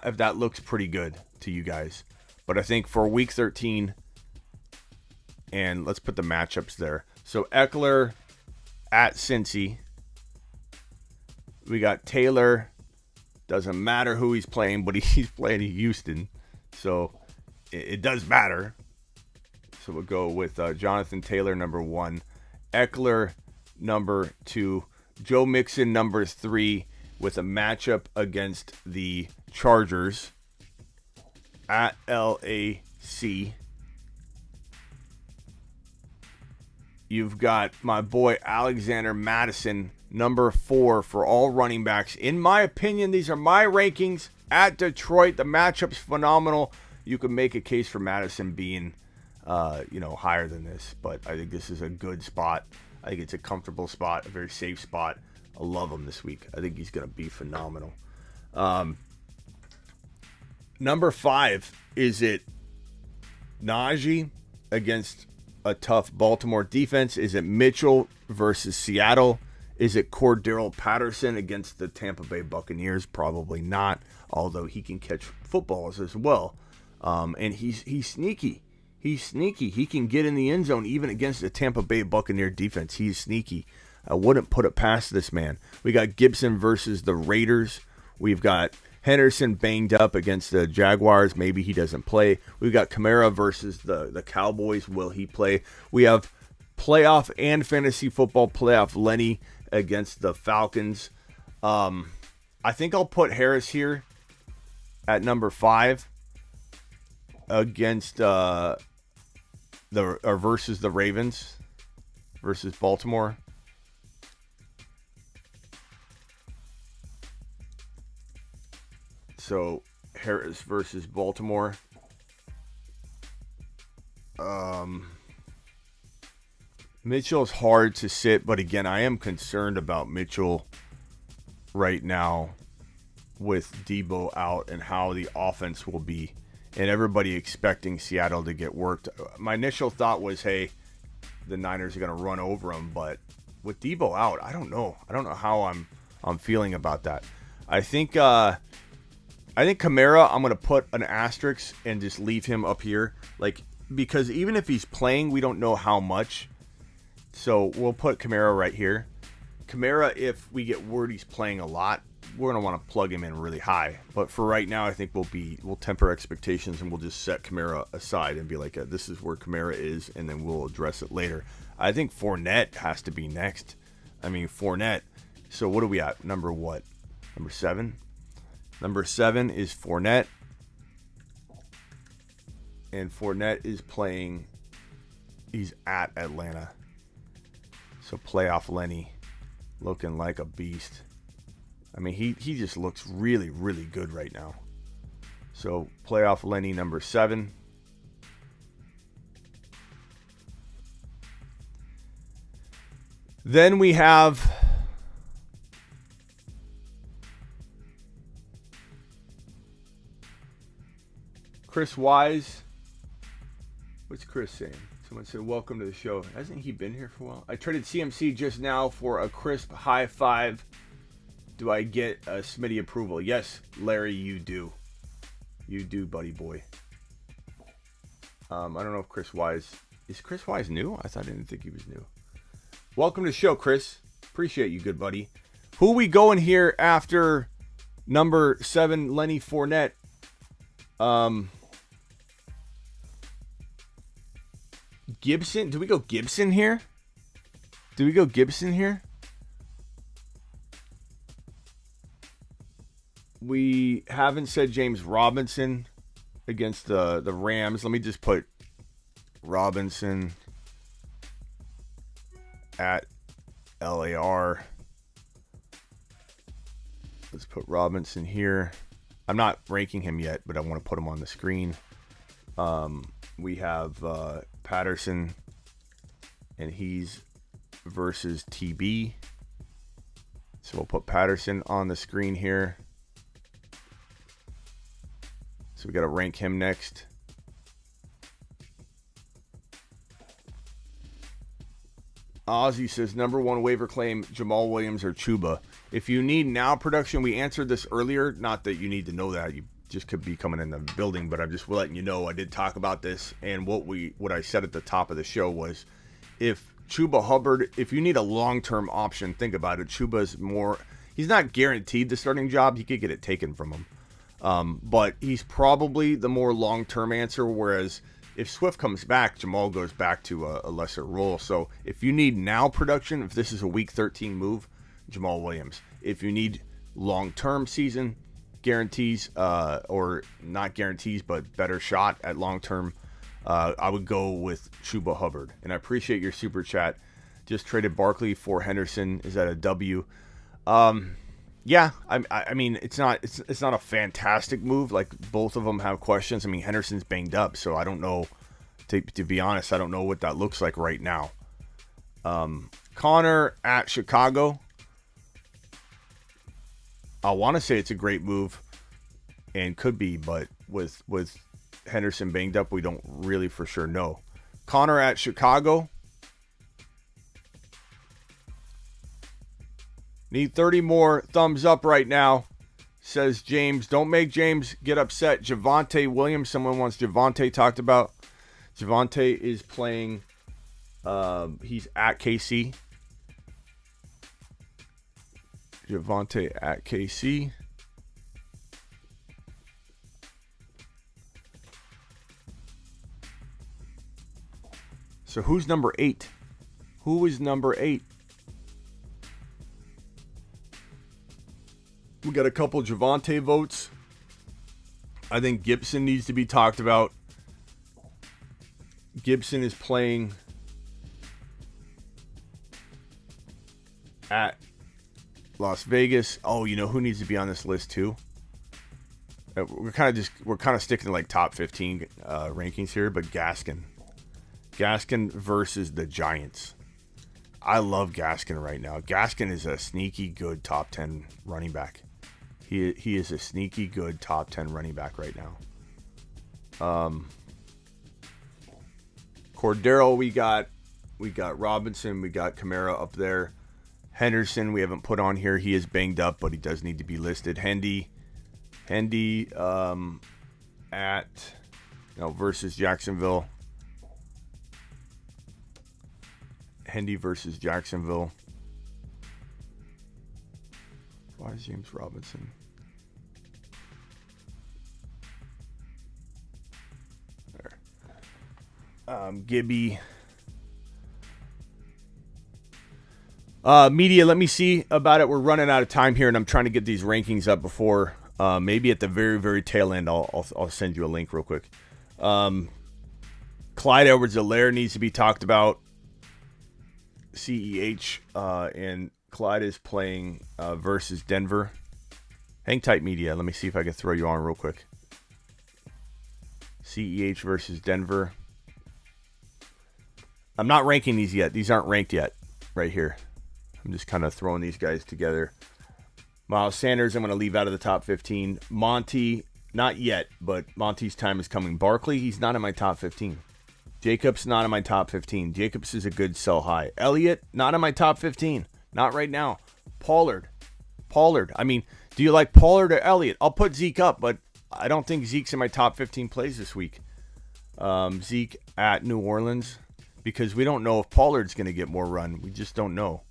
if that looks pretty good to you guys. But I think for week 13, and let's put the matchups there. So Eckler at Cincy. We got Taylor. Doesn't matter who he's playing, but he's playing in Houston. So it does matter. So we'll go with Jonathan Taylor, number 1. Eckler, number 2. Joe Mixon, number 3, with a matchup against the Chargers at LAC. You've got my boy Alexander Madison, number 4 for all running backs. In my opinion, these are my rankings at Detroit. The matchup's phenomenal. You can make a case for Madison being, higher than this, but I think this is a good spot. I think it's a comfortable spot, a very safe spot. I love him this week. I think he's going to be phenomenal. Number 5, is it Najee against a tough Baltimore defense? Is it Mitchell versus Seattle? Is it Cordero Patterson against the Tampa Bay Buccaneers? Probably not, although he can catch footballs as well. And he's sneaky. He's sneaky. He can get in the end zone even against the Tampa Bay Buccaneer defense. He's sneaky. I wouldn't put it past this man. We got Gibson versus the Raiders. We've got Henderson banged up against the Jaguars. Maybe he doesn't play. We've got Kamara versus the Cowboys. Will he play? We have playoff and fantasy football playoff Lenny against the Falcons. I think I'll put Harris here at number 5 against versus the Ravens versus Baltimore. So Harris versus Baltimore. Mitchell's hard to sit, but again, I am concerned about Mitchell right now with Debo out and how the offense will be, and everybody expecting Seattle to get worked. My initial thought was, hey, the Niners are going to run over them, but with Debo out, I don't know. I don't know how I'm feeling about that. I think Kamara, I'm going to put an asterisk and just leave him up here, because even if he's playing, we don't know how much. So we'll put Kamara right here. Kamara, if we get word he's playing a lot, we're gonna want to plug him in really high. But for right now, I think we'll temper expectations and we'll just set Kamara aside and be like, this is where Kamara is, and then we'll address it later. I think Fournette has to be next. I mean, Fournette. So what are we at? Number 7? Number 7 is Fournette. And Fournette is playing, he's at Atlanta. So playoff Lenny, looking like a beast. I mean, he just looks really, really good right now. So playoff Lenny, number 7. Then we have Chris Wise. What's Chris saying? Someone said, welcome to the show. Hasn't he been here for a while? I traded CMC just now for a crisp high 5. Do I get a Smitty approval? Yes, Larry, you do. You do, buddy boy. I don't know if Chris Wise... Is Chris Wise new? I didn't think he was new. Welcome to the show, Chris. Appreciate you, good buddy. Who we going here after number 7, Lenny Fournette? Gibson? Do we go Gibson here? We haven't said James Robinson against the Rams. Let me just put Robinson at LAR. Let's put Robinson here. I'm not ranking him yet, but I want to put him on the screen. We have Patterson, and he's versus TB. So we'll put Patterson on the screen here. So we got to rank him next. Ozzy says, number 1 waiver claim, Jamal Williams or Chuba. If you need now production, we answered this earlier. Not that you need to know that. You just could be coming in the building, but I'm just letting you know I did talk about this. And what I said at the top of the show was, if Chuba Hubbard, if you need a long-term option, think about it. Chuba's more, he's not guaranteed the starting job. He could get it taken from him. But he's probably the more long-term answer, whereas if Swift comes back, Jamal goes back to a lesser role. So if you need now production, if this is a week 13 move, Jamal Williams. If you need long-term season guarantees, or not guarantees, but better shot at long-term, I would go with Chuba Hubbard. And I appreciate your super chat. Just traded Barkley for Henderson. Is that a W? Yeah, I mean, it's not a fantastic move. Like, both of them have questions. I mean, Henderson's banged up, so I don't know. To be honest, I don't know what that looks like right now. Connor at Chicago. I want to say it's a great move, and could be, but with Henderson banged up, we don't really for sure know. Connor at Chicago. Need 30 more thumbs up right now, says James. Don't make James get upset. Javonte Williams. Someone wants Javonte talked about. Javonte is playing. He's at KC. Javonte at KC. So who's number 8? Who is number 8? We got a couple Javonte votes. I think Gibson needs to be talked about. Gibson is playing at Las Vegas. Oh, you know who needs to be on this list too? We're kind of sticking to like top 15 rankings here, but Gaskin versus the Giants. I love Gaskin right now. Gaskin is a sneaky good top 10 running back. He is a sneaky good top 10 running back right now. Cordero, we got Robinson, we got Kamara up there. Henderson, we haven't put on here. He is banged up, but he does need to be listed. Hendy, versus Jacksonville. Hendy versus Jacksonville. Why is James Robinson? There. Gibby. Media, let me see about it. We're running out of time here, and I'm trying to get these rankings up before maybe at the very, very tail end. I'll send you a link real quick. Clyde Edwards-Helaire needs to be talked about. CEH and Clyde is playing versus Denver. Hang tight, media. Let me see if I can throw you on real quick. CEH versus Denver. I'm not ranking these yet. These aren't ranked yet right here. I'm just kind of throwing these guys together. Miles Sanders, I'm going to leave out of the top 15. Monty, not yet, but Monty's time is coming. Barkley, he's not in my top 15. Jacobs, not in my top 15. Jacobs is a good sell high. Elliott, not in my top 15. Not right now. Pollard. I mean, do you like Pollard or Elliott? I'll put Zeke up, but I don't think Zeke's in my top 15 plays this week. Zeke at New Orleans, because we don't know if Pollard's going to get more run. We just don't know.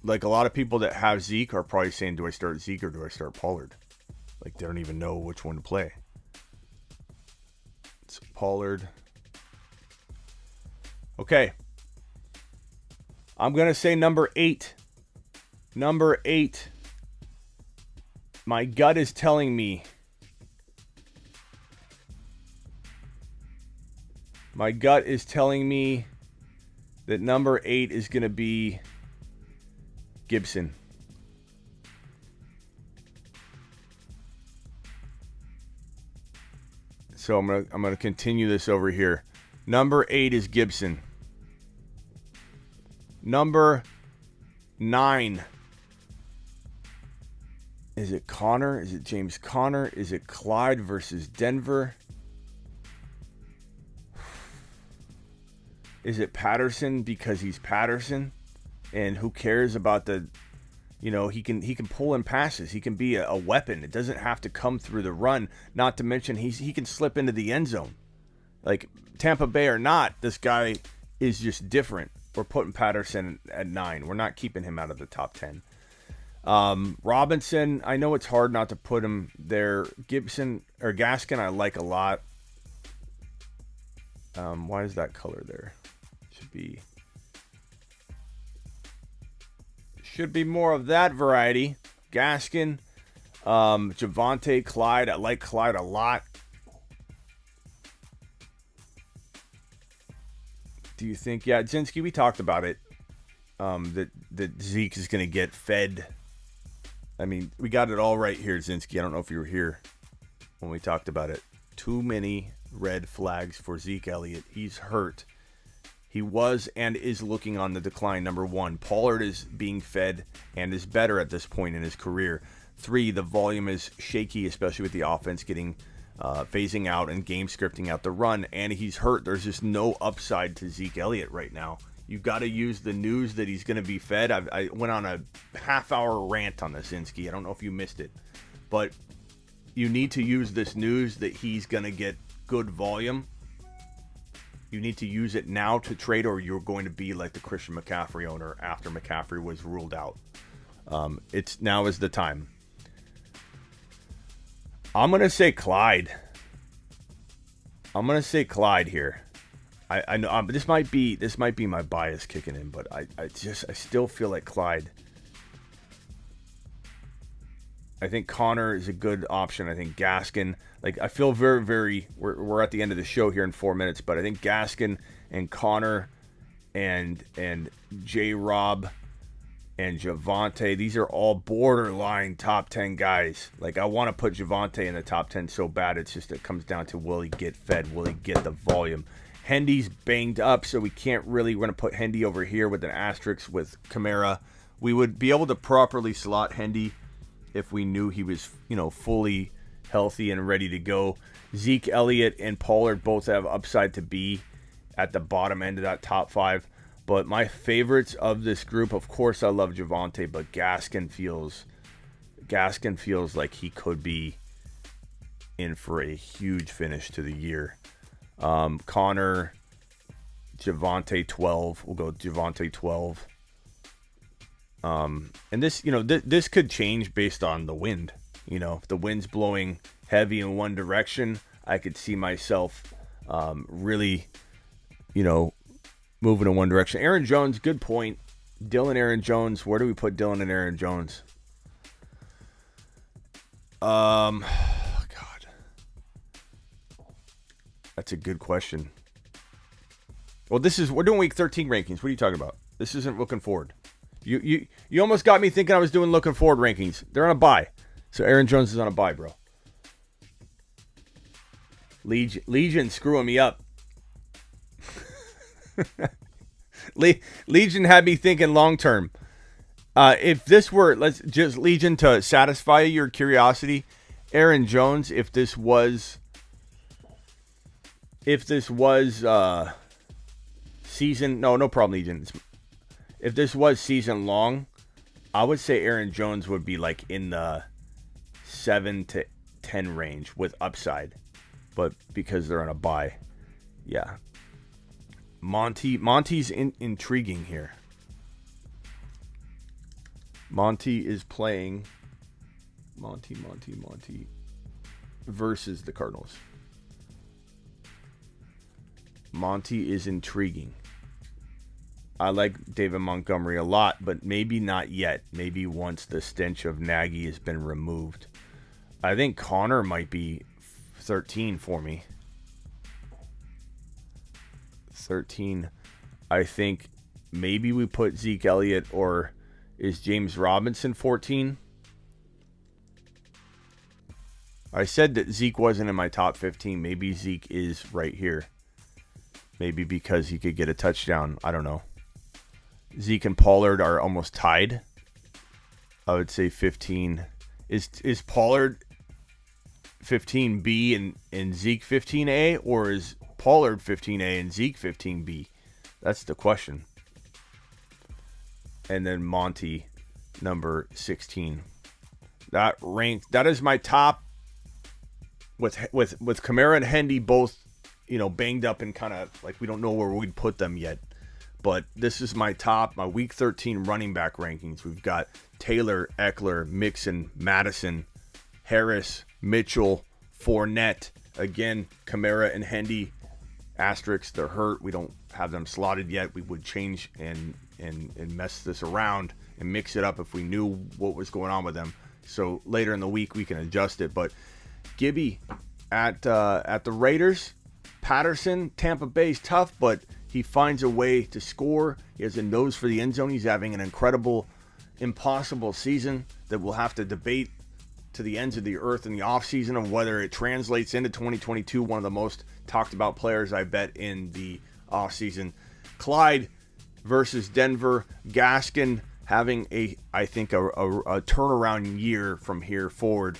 Like, a lot of people that have Zeke are probably saying, do I start Zeke or do I start Pollard? Like, they don't even know which one to play. It's Pollard. Okay. I'm going to say number 8. Number 8. My gut is telling me. My gut is telling me that number 8 is going to be Gibson. So I'm gonna continue this over here. Number 8 is Gibson. Number 9. Is it Connor? Is it James Conner? Is it Clyde versus Denver? Is it Patterson because he's Patterson? And who cares about the, you know, he can pull in passes. He can be a weapon. It doesn't have to come through the run. Not to mention he can slip into the end zone. Like, Tampa Bay or not, this guy is just different. We're putting Patterson at 9. We're not keeping him out of the top 10. Robinson, I know it's hard not to put him there. Gibson or Gaskin, I like a lot. Why is that color there? Should be more of that variety. Gaskin, Javonte, Clyde. I like Clyde a lot. Do you think? Yeah, Zinski, we talked about it. That Zeke is going to get fed. I mean, we got it all right here, Zinski. I don't know if you were here when we talked about it. Too many red flags for Zeke Elliott. He's hurt. He was and is looking on the decline, number 1. Pollard is being fed and is better at this point in his career. 3, the volume is shaky, especially with the offense getting phasing out and game scripting out the run, and he's hurt. There's just no upside to Zeke Elliott right now. You've got to use the news that he's going to be fed. I went on a half-hour rant on this, Zinski. I don't know if you missed it, but you need to use this news that he's going to get good volume. You need to use it now to trade, or you're going to be like the Christian McCaffrey owner after McCaffrey was ruled out. It's now is the time. I'm going to say Clyde. I'm going to say Clyde here. I know this might be my bias kicking in, but I still feel like Clyde. I think Connor is a good option. I think Gaskin, I feel very, very, we're at the end of the show here in 4 minutes, but I think Gaskin and Connor and J-Rob and Javonte, these are all borderline top 10 guys. I want to put Javonte in the top 10 so bad. It's just, it comes down to, will he get fed? Will he get the volume? Hendy's banged up, so we're going to put Hendy over here with an asterisk with Kamara. We would be able to properly slot Hendy if we knew he was, fully healthy and ready to go. Zeke Elliott and Pollard both have upside to be at the bottom end of that top 5. But my favorites of this group, of course, I love Javonte, but Gaskin feels like he could be in for a huge finish to the year. Connor, Javonte 12. We'll go Javonte 12. And this, this could change based on the wind. If the wind's blowing heavy in one direction, I could see myself really, moving in one direction. Aaron Jones, good point. Dylan Aaron Jones. Where do we put Dylan and Aaron Jones? God. That's a good question. Well, we're doing week 13 rankings. What are you talking about? This isn't looking forward. You almost got me thinking I was doing looking forward rankings. They're on a bye. So Aaron Jones is on a bye, bro. Legion screwing me up. Legion had me thinking long term. If this were, let's just Legion to satisfy your curiosity, Aaron Jones, if this was season, no problem, Legion. If this was season long, I would say Aaron Jones would be like in the 7 to 10 range with upside, but because they're on a bye, yeah. Monty's intriguing here. Monty is playing Monty versus the Cardinals. Monty is intriguing. I like David Montgomery a lot, but maybe not yet. Maybe once the stench of Nagy has been removed. I think Connor might be 13 for me. 13. I think maybe we put Zeke Elliott, or is James Robinson 14? I said that Zeke wasn't in my top 15. Maybe Zeke is right here. Maybe because he could get a touchdown. I don't know. Zeke and Pollard are almost tied. I would say 15. Is Pollard 15B and Zeke 15A, or is Pollard 15A and Zeke 15B? That's the question. And then Monty, number 16. That is my top with Kamara and Hendy both, banged up and kind of like we don't know where we'd put them yet. But this is my week 13 running back rankings. We've got Taylor, Eckler, Mixon, Madison, Harris, Mitchell, Fournette. Again, Kamara and Hendy, asterisks, they're hurt. We don't have them slotted yet. We would change and mess this around and mix it up if we knew what was going on with them. So later in the week we can adjust it. But Gibby at the Raiders, Patterson, Tampa Bay's tough, but he finds a way to score. He has a nose for the end zone. He's having an incredible, impossible season that we'll have to debate to the ends of the earth in the offseason of whether it translates into 2022. One of the most talked about players, I bet, in the offseason. Clyde versus Denver. Gaskin having I think a turnaround year from here forward.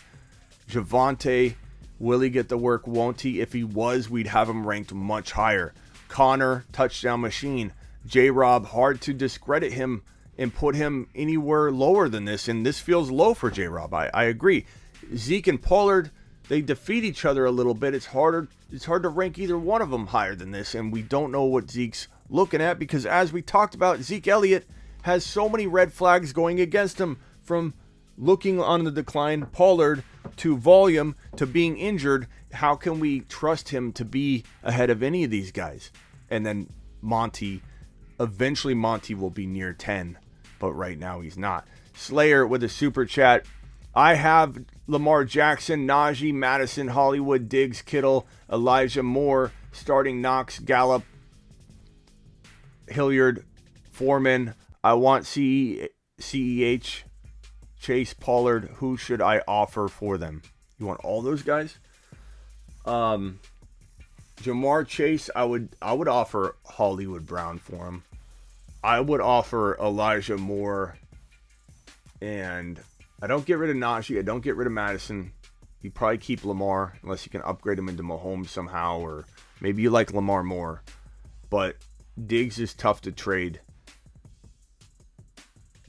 Javonte, will he get the work? Won't he? If he was, we'd have him ranked much higher. Connor, touchdown machine. J-Rob, hard to discredit him and put him anywhere lower than this, and this feels low for J-Rob. I agree. Zeke and Pollard, they defeat each other a little bit. It's hard to rank either one of them higher than this, and we don't know what Zeke's looking at because, as we talked about, Zeke Elliott has so many red flags going against him, from looking on the decline, Pollard, to volume, to being injured. How can we trust him to be ahead of any of these guys? And then Monty, eventually Monty will be near 10, but right now he's not. Slayer with a super chat. I have Lamar Jackson, Najee, Madison, Hollywood, Diggs, Kittle, Elijah Moore, starting Knox, Gallup, Hilliard, Foreman. I want CEH, Chase, Pollard. Who should I offer for them? You want all those guys? Jamar Chase, I would offer Hollywood Brown for him. I would offer Elijah Moore, and I don't get rid of Najee. I don't get rid of Madison. You probably keep Lamar unless you can upgrade him into Mahomes somehow, or maybe you like Lamar more. But Diggs is tough to trade.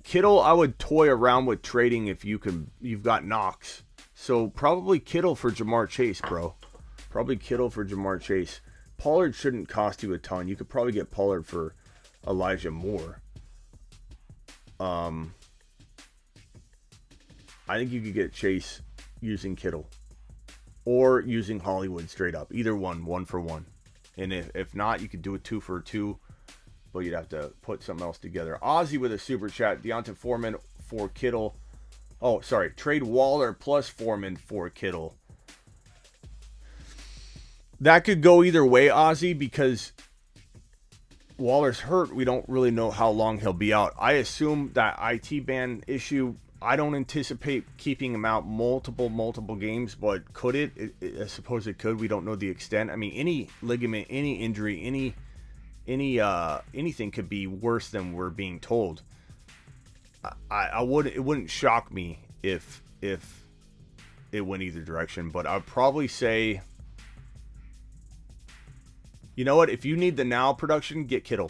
Kittle, I would toy around with trading if you've got Knox. So probably Kittle for Jamar Chase, bro. Probably Kittle for Jamar Chase. Pollard shouldn't cost you a ton. You could probably get Pollard for Elijah Moore. I think you could get Chase using Kittle or using Hollywood straight up. Either one for one. And if not, you could do a 2 for 2, but you'd have to put something else together. Ozzy with a super chat. Deonta Foreman for Kittle. Oh, sorry. Trade Waller plus Foreman for Kittle. That could go either way, Ozzy, because Waller's hurt. We don't really know how long he'll be out. I assume that IT ban issue, I don't anticipate keeping him out multiple games, but could it? I suppose it could. We don't know the extent. I mean, any ligament, any injury, anything could be worse than we're being told. It wouldn't shock me if it went either direction, but I'd probably say, you know what? If you need the now production, get Kittle.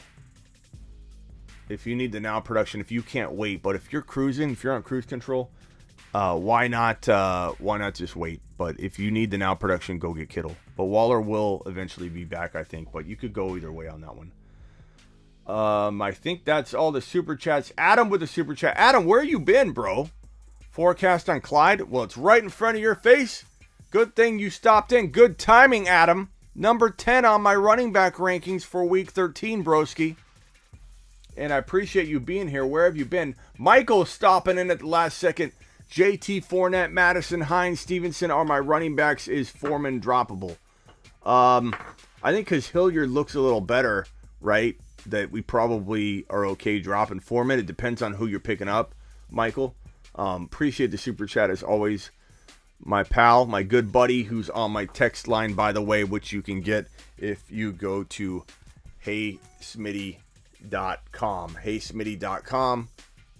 If you need the now production, if you can't wait, but if you're cruising, if you're on cruise control, why not just wait? But if you need the now production, go get Kittle. But Waller will eventually be back, I think. But you could go either way on that one. I think that's all the super chats. Adam with the super chat. Adam, where you been, bro? Forecast on Clyde? Well, it's right in front of your face. Good thing you stopped in. Good timing, Adam. Number 10 on my running back rankings for week 13, broski. And I appreciate you being here. Where have you been? Michael stopping in at the last second. JT, Fournette, Madison, Hines, Stevenson are my running backs. Is Foreman droppable? I think because Hilliard looks a little better, right? That we probably are okay dropping Foreman. It depends on who you're picking up, Michael. Appreciate the super chat as always. My pal, my good buddy, who's on my text line, by the way, which you can get if you go to heysmitty.com,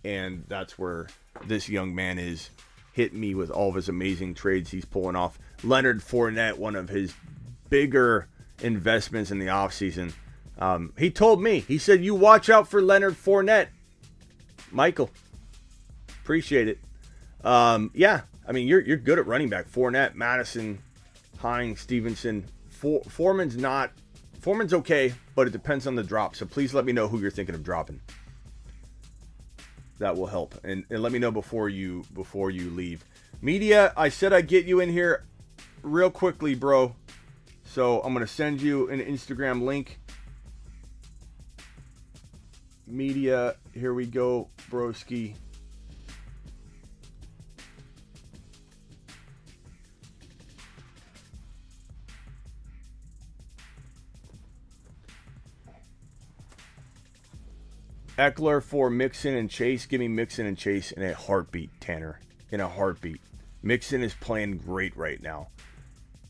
and that's where this young man is hitting me with all of his amazing trades he's pulling off. Leonard Fournette, one of his bigger investments in the offseason. He told me, he said, you watch out for Leonard Fournette. Michael, appreciate it. Yeah. I mean, you're good at running back. Fournette, Madison, Hines, Stevenson. Foreman's okay, but it depends on the drop. So please let me know who you're thinking of dropping. That will help. And let me know before you leave. Media, I said I'd get you in here real quickly, bro. So I'm going to send you an Instagram link. Media, here we go, broski. Eckler for Mixon and Chase. Give me Mixon and Chase in a heartbeat, Tanner. In a heartbeat. Mixon is playing great right now.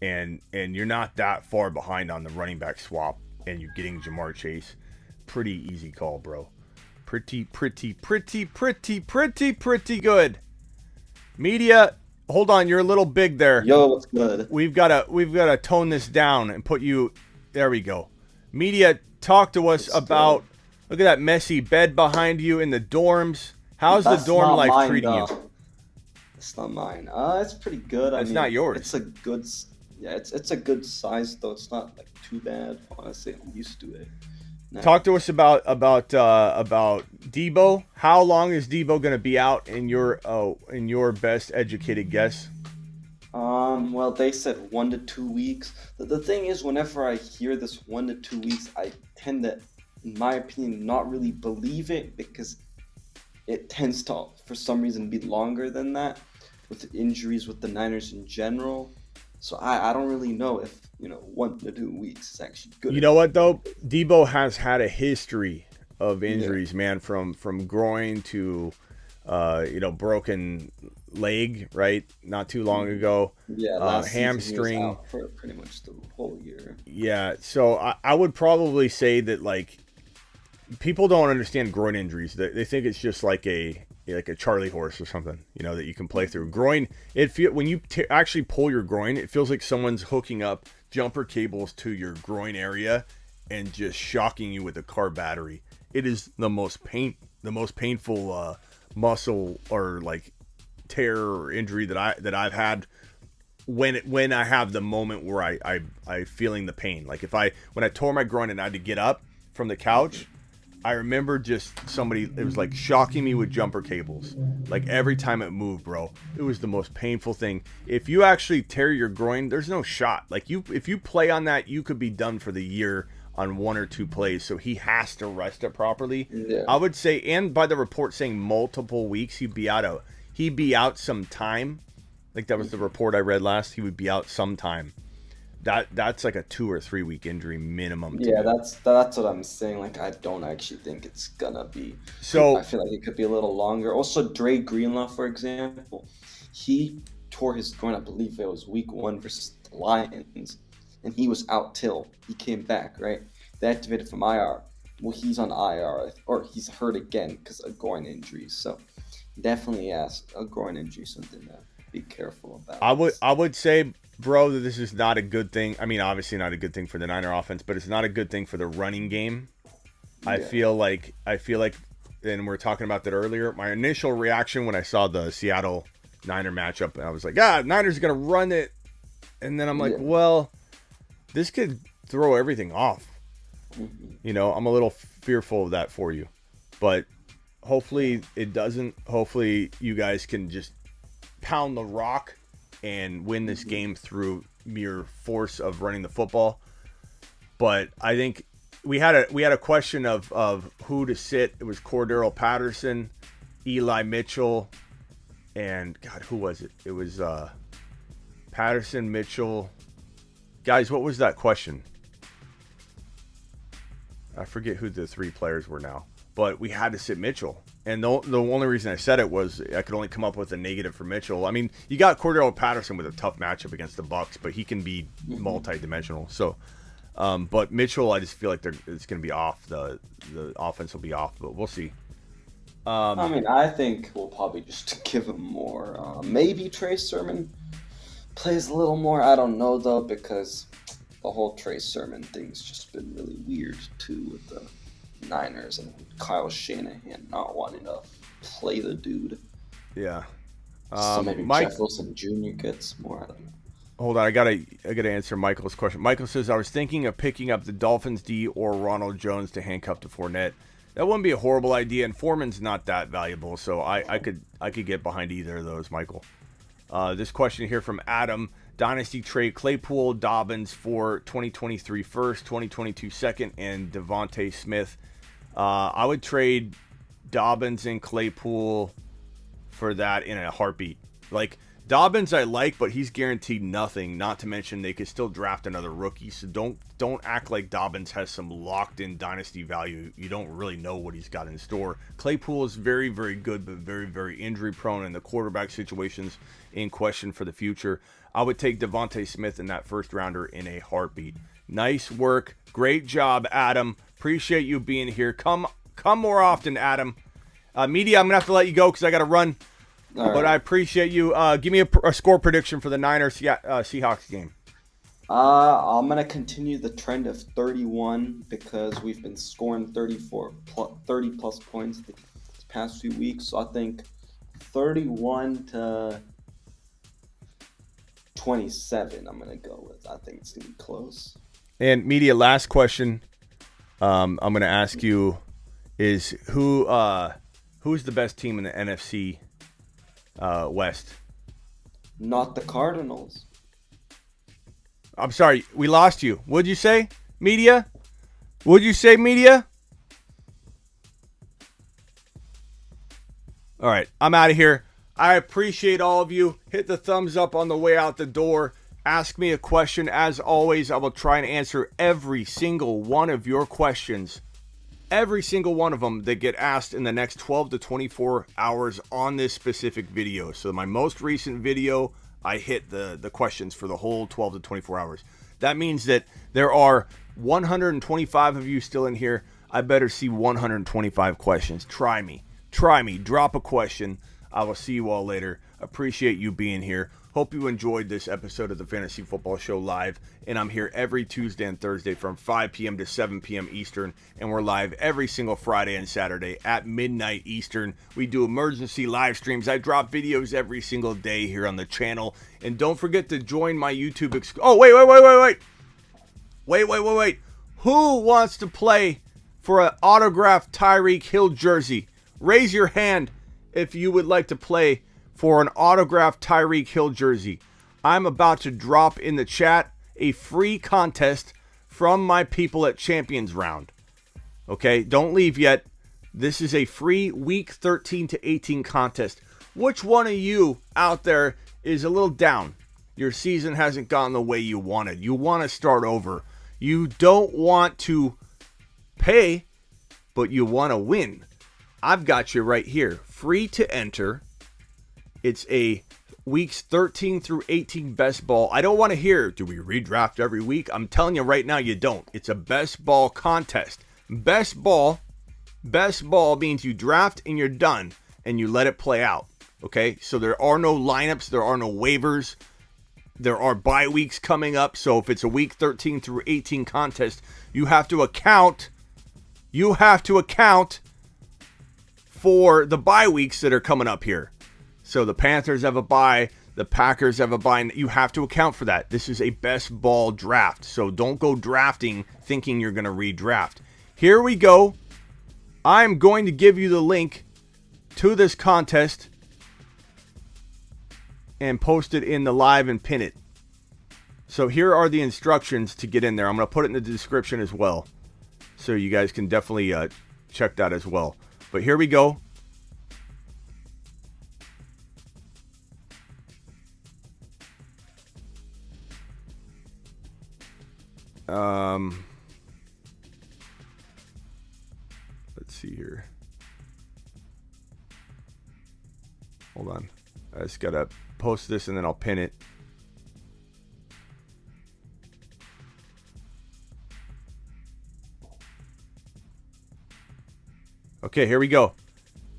And you're not that far behind on the running back swap. And you're getting Jamar Chase. Pretty easy call, bro. Pretty good. Media, hold on. You're a little big there. Yo, what's good? We've got to tone this down and put you... There we go. Media, talk to us about... Look at that messy bed behind you in the dorms. How's the dorm life treating you? It's not mine. It's pretty good. It's not yours. It's a good, it's a good size though. It's not like too bad. Honestly, I'm used to it. Now, talk to us about Debo. How long is Debo going to be out in your best educated guess? Well, they said 1 to 2 weeks. The thing is, whenever I hear this 1 to 2 weeks, I tend to, in my opinion, not really believe it because it tends to, for some reason, be longer than that with injuries with the Niners in general. So I don't really know if, 1 to 2 weeks is actually good. You know what, though? Debo has had a history of injuries, man, from groin to, broken leg, right? Not too long ago. Yeah, last hamstring. He was out for pretty much the whole year. Yeah, so I would probably say that, like, people don't understand groin injuries. They think it's just like a Charlie horse or something, that you can play through. Groin, when you actually pull your groin, it feels like someone's hooking up jumper cables to your groin area and just shocking you with a car battery. It is the most painful muscle or like tear or injury that I've had when I have the moment where I feeling the pain. Like when I tore my groin and I had to get up from the couch, I remember just it was like shocking me with jumper cables. Like every time it moved, bro, it was the most painful thing. If you actually tear your groin, there's no shot. Like if you play on that, you could be done for the year on 1 or 2 plays. So he has to rest it properly. Yeah. I would say, and by the report saying multiple weeks, he'd be out some time. Like that was the report I read last. He would be out sometime. That's like a 2 or 3 week injury minimum. Yeah, that's what I'm saying. Like I don't actually think it's gonna be. So I feel like it could be a little longer. Also, Dray Greenlaw, for example, he tore his groin. I believe it was week 1 versus the Lions, and he was out till he came back. Right, they activated from IR. Well, he's on IR, or he's hurt again because of groin injuries. So definitely, yes, a groin injury, something to be careful about. I would say, bro, that this is not a good thing. I mean, obviously not a good thing for the Niner offense, but it's not a good thing for the running game. Yeah. I feel like, and we were talking about that earlier. My initial reaction when I saw the Seattle Niner matchup, I was like, Niners gonna run it, and then I'm like, well, this could throw everything off. Mm-hmm. You know, I'm a little fearful of that for you, but hopefully it doesn't. Hopefully you guys can just pound the rock and win this game through mere force of running the football. But I think we had a question of who to sit. It was Cordero Patterson, Eli Mitchell, and God, who was it? It was Patterson, Mitchell. Guys, what was that question? I forget who the 3 players were now, but we had to sit Mitchell. And the only reason I said it was I could only come up with a negative for Mitchell. I mean, you got Cordero Patterson with a tough matchup against the Bucs, but he can be multi-dimensional. So, but Mitchell, I just feel like it's going to be off. The offense will be off, but we'll see. I mean, I think we'll probably just give him more. Maybe Trey Sermon plays a little more. I don't know, though, because the whole Trey Sermon thing's just been really weird, too, with the Niners and Kyle Shanahan not wanting to play the dude. Yeah. So maybe Jeff Wilson Jr. gets more. I don't know. Hold on, I gotta answer Michael's question. Michael says, I was thinking of picking up the Dolphins D or Ronald Jones to handcuff to Fournette. That wouldn't be a horrible idea, and Foreman's not that valuable, so I could get behind either of those, Michael. This question here from Adam. Dynasty trade Claypool, Dobbins for 2023 first, 2022 second, and Devontae Smith. I would trade Dobbins and Claypool for that in a heartbeat. Like, Dobbins I like, but he's guaranteed nothing. Not to mention they could still draft another rookie. So don't act like Dobbins has some locked-in dynasty value. You don't really know what he's got in store. Claypool is very, very good, but very, very injury-prone, and the quarterback situation's in question for the future. I would take Devontae Smith in that first-rounder in a heartbeat. Nice work. Great job, Adam. Appreciate you being here. Come more often, Adam. Media, I'm going to have to let you go because I got to run. All but right. I appreciate you. Give me a score prediction for the Niners Seahawks game. I'm going to continue the trend of 31 because we've been scoring 30 plus points the past few weeks. So I think 31 to 27 I'm going to go with. I think it's going to be close. And Media, last question I'm going to ask you is who's the best team in the NFC West? Not the Cardinals. I'm sorry, we lost you. What'd you say, Media? What'd you say, Media? All right, I'm out of here. I appreciate all of you. Hit the thumbs up on the way out the door. Ask me a question. As always, I will try and answer every single one of your questions. Every single one of them that get asked in the next 12 to 24 hours on this specific video. So my most recent video, I hit the questions for the whole 12 to 24 hours. That means that there are 125 of you still in here. I better see 125 questions. Try me. Drop a question. I will see you all later. Appreciate you being here. Hope you enjoyed this episode of the Fantasy Football Show live. And I'm here every Tuesday and Thursday from 5 p.m. to 7 p.m. Eastern. And we're live every single Friday and Saturday at midnight Eastern. We do emergency live streams. I drop videos every single day here on the channel. And don't forget to join my YouTube. Wait. Who wants to play for an autographed Tyreek Hill jersey? Raise your hand if you would like to play for an autographed Tyreek Hill jersey. I'm about to drop in the chat a free contest from my people at Champions Round. Okay, don't leave yet. This is a free week 13 to 18 contest. Which one of you out there is a little down? Your season hasn't gone the way you wanted. You want to start over. You don't want to pay, but you want to win. I've got you right here. Free to enter. It's a weeks 13 through 18 best ball. I don't want to hear, do we redraft every week? I'm telling you right now, you don't. It's a best ball contest. Best ball means you draft and you're done and you let it play out. Okay, so there are no lineups, there are no waivers. There are bye weeks coming up. So if it's a week 13 through 18 contest, you have to account for the bye weeks that are coming up here. So the Panthers have a bye, the Packers have a bye, and you have to account for that. This is a best ball draft, so don't go drafting thinking you're going to redraft. Here we go. I'm going to give you the link to this contest and post it in the live and pin it. So here are the instructions to get in there. I'm going to put it in the description as well, so you guys can definitely check that as well. But here we go. Let's see here. Hold on. I just gotta post this and then I'll pin it. Okay, here we go.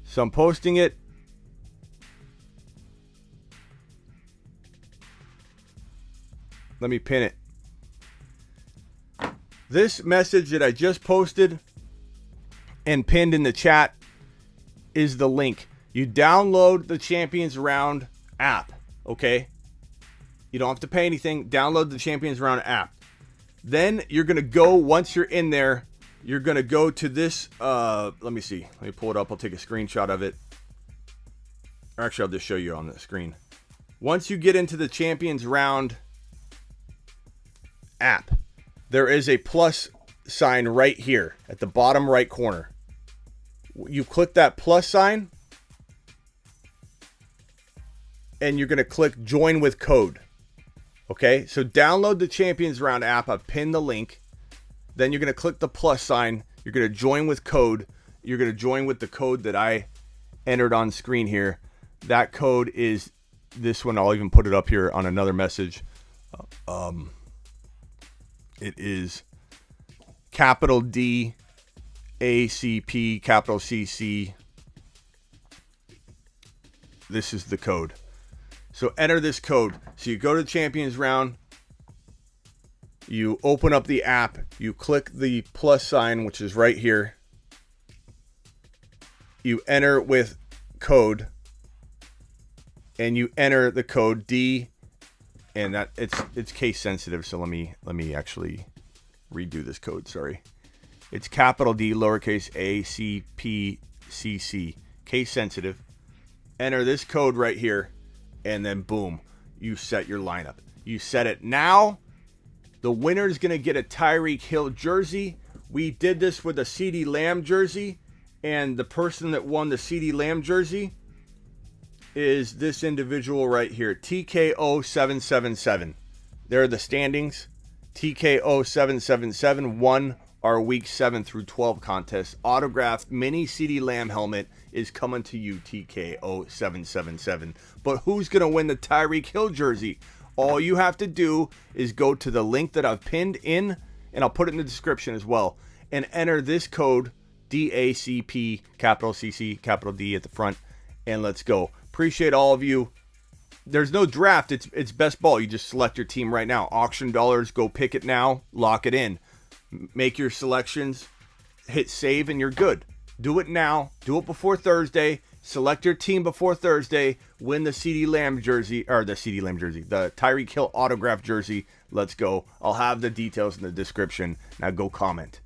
So I'm posting it. Let me pin it. This message that I just posted and pinned in the chat is the link. You download the Champions Round app, okay? You don't have to pay anything. Download the Champions Round app. Then you're going to go, once you're in there, you're going to go to this, let me see. Let me pull it up. I'll take a screenshot of it. Or actually, I'll just show you on the screen. Once you get into the Champions Round app, there is a plus sign right here at the bottom right corner. You click that plus sign, and you're going to click join with code. Okay, so download the Champions Round app. I've pinned the link. Then you're going to click the plus sign. You're going to join with code. You're going to join with the code that I entered on screen here. That code is this one. I'll even put it up here on another message. It is capital D, ACP, capital CC. This is the code. So enter this code. So you go to the Champions Round. You open up the app. You click the plus sign, which is right here. You enter with code. And you enter the code D. And that it's case sensitive, so let me actually redo this code. Sorry, it's capital D, lowercase a, c, p, c, c, case sensitive. Enter this code right here, and then boom, you set your lineup. You set it now. The winner is gonna get a Tyreek Hill jersey. We did this with a CeeDee Lamb jersey, and the person that won the CeeDee Lamb jersey is this individual right here, TKO777. There are the standings. TKO777 won our week 7 through 12 contest. Autographed mini CeeDee Lamb helmet is coming to you, TKO777. But who's going to win the Tyreek Hill jersey? All you have to do is go to the link that I've pinned in, and I'll put it in the description as well, and enter this code, DACP, capital CC, capital D at the front, and let's go. Appreciate all of you. There's no draft. It's best ball. You just select your team right now. Auction dollars. Go pick it now. Lock it in. Make your selections. Hit save and you're good. Do it now. Do it before Thursday. Select your team before Thursday. Win the the Tyreek Hill autograph jersey. Let's go. I'll have the details in the description. Now go comment.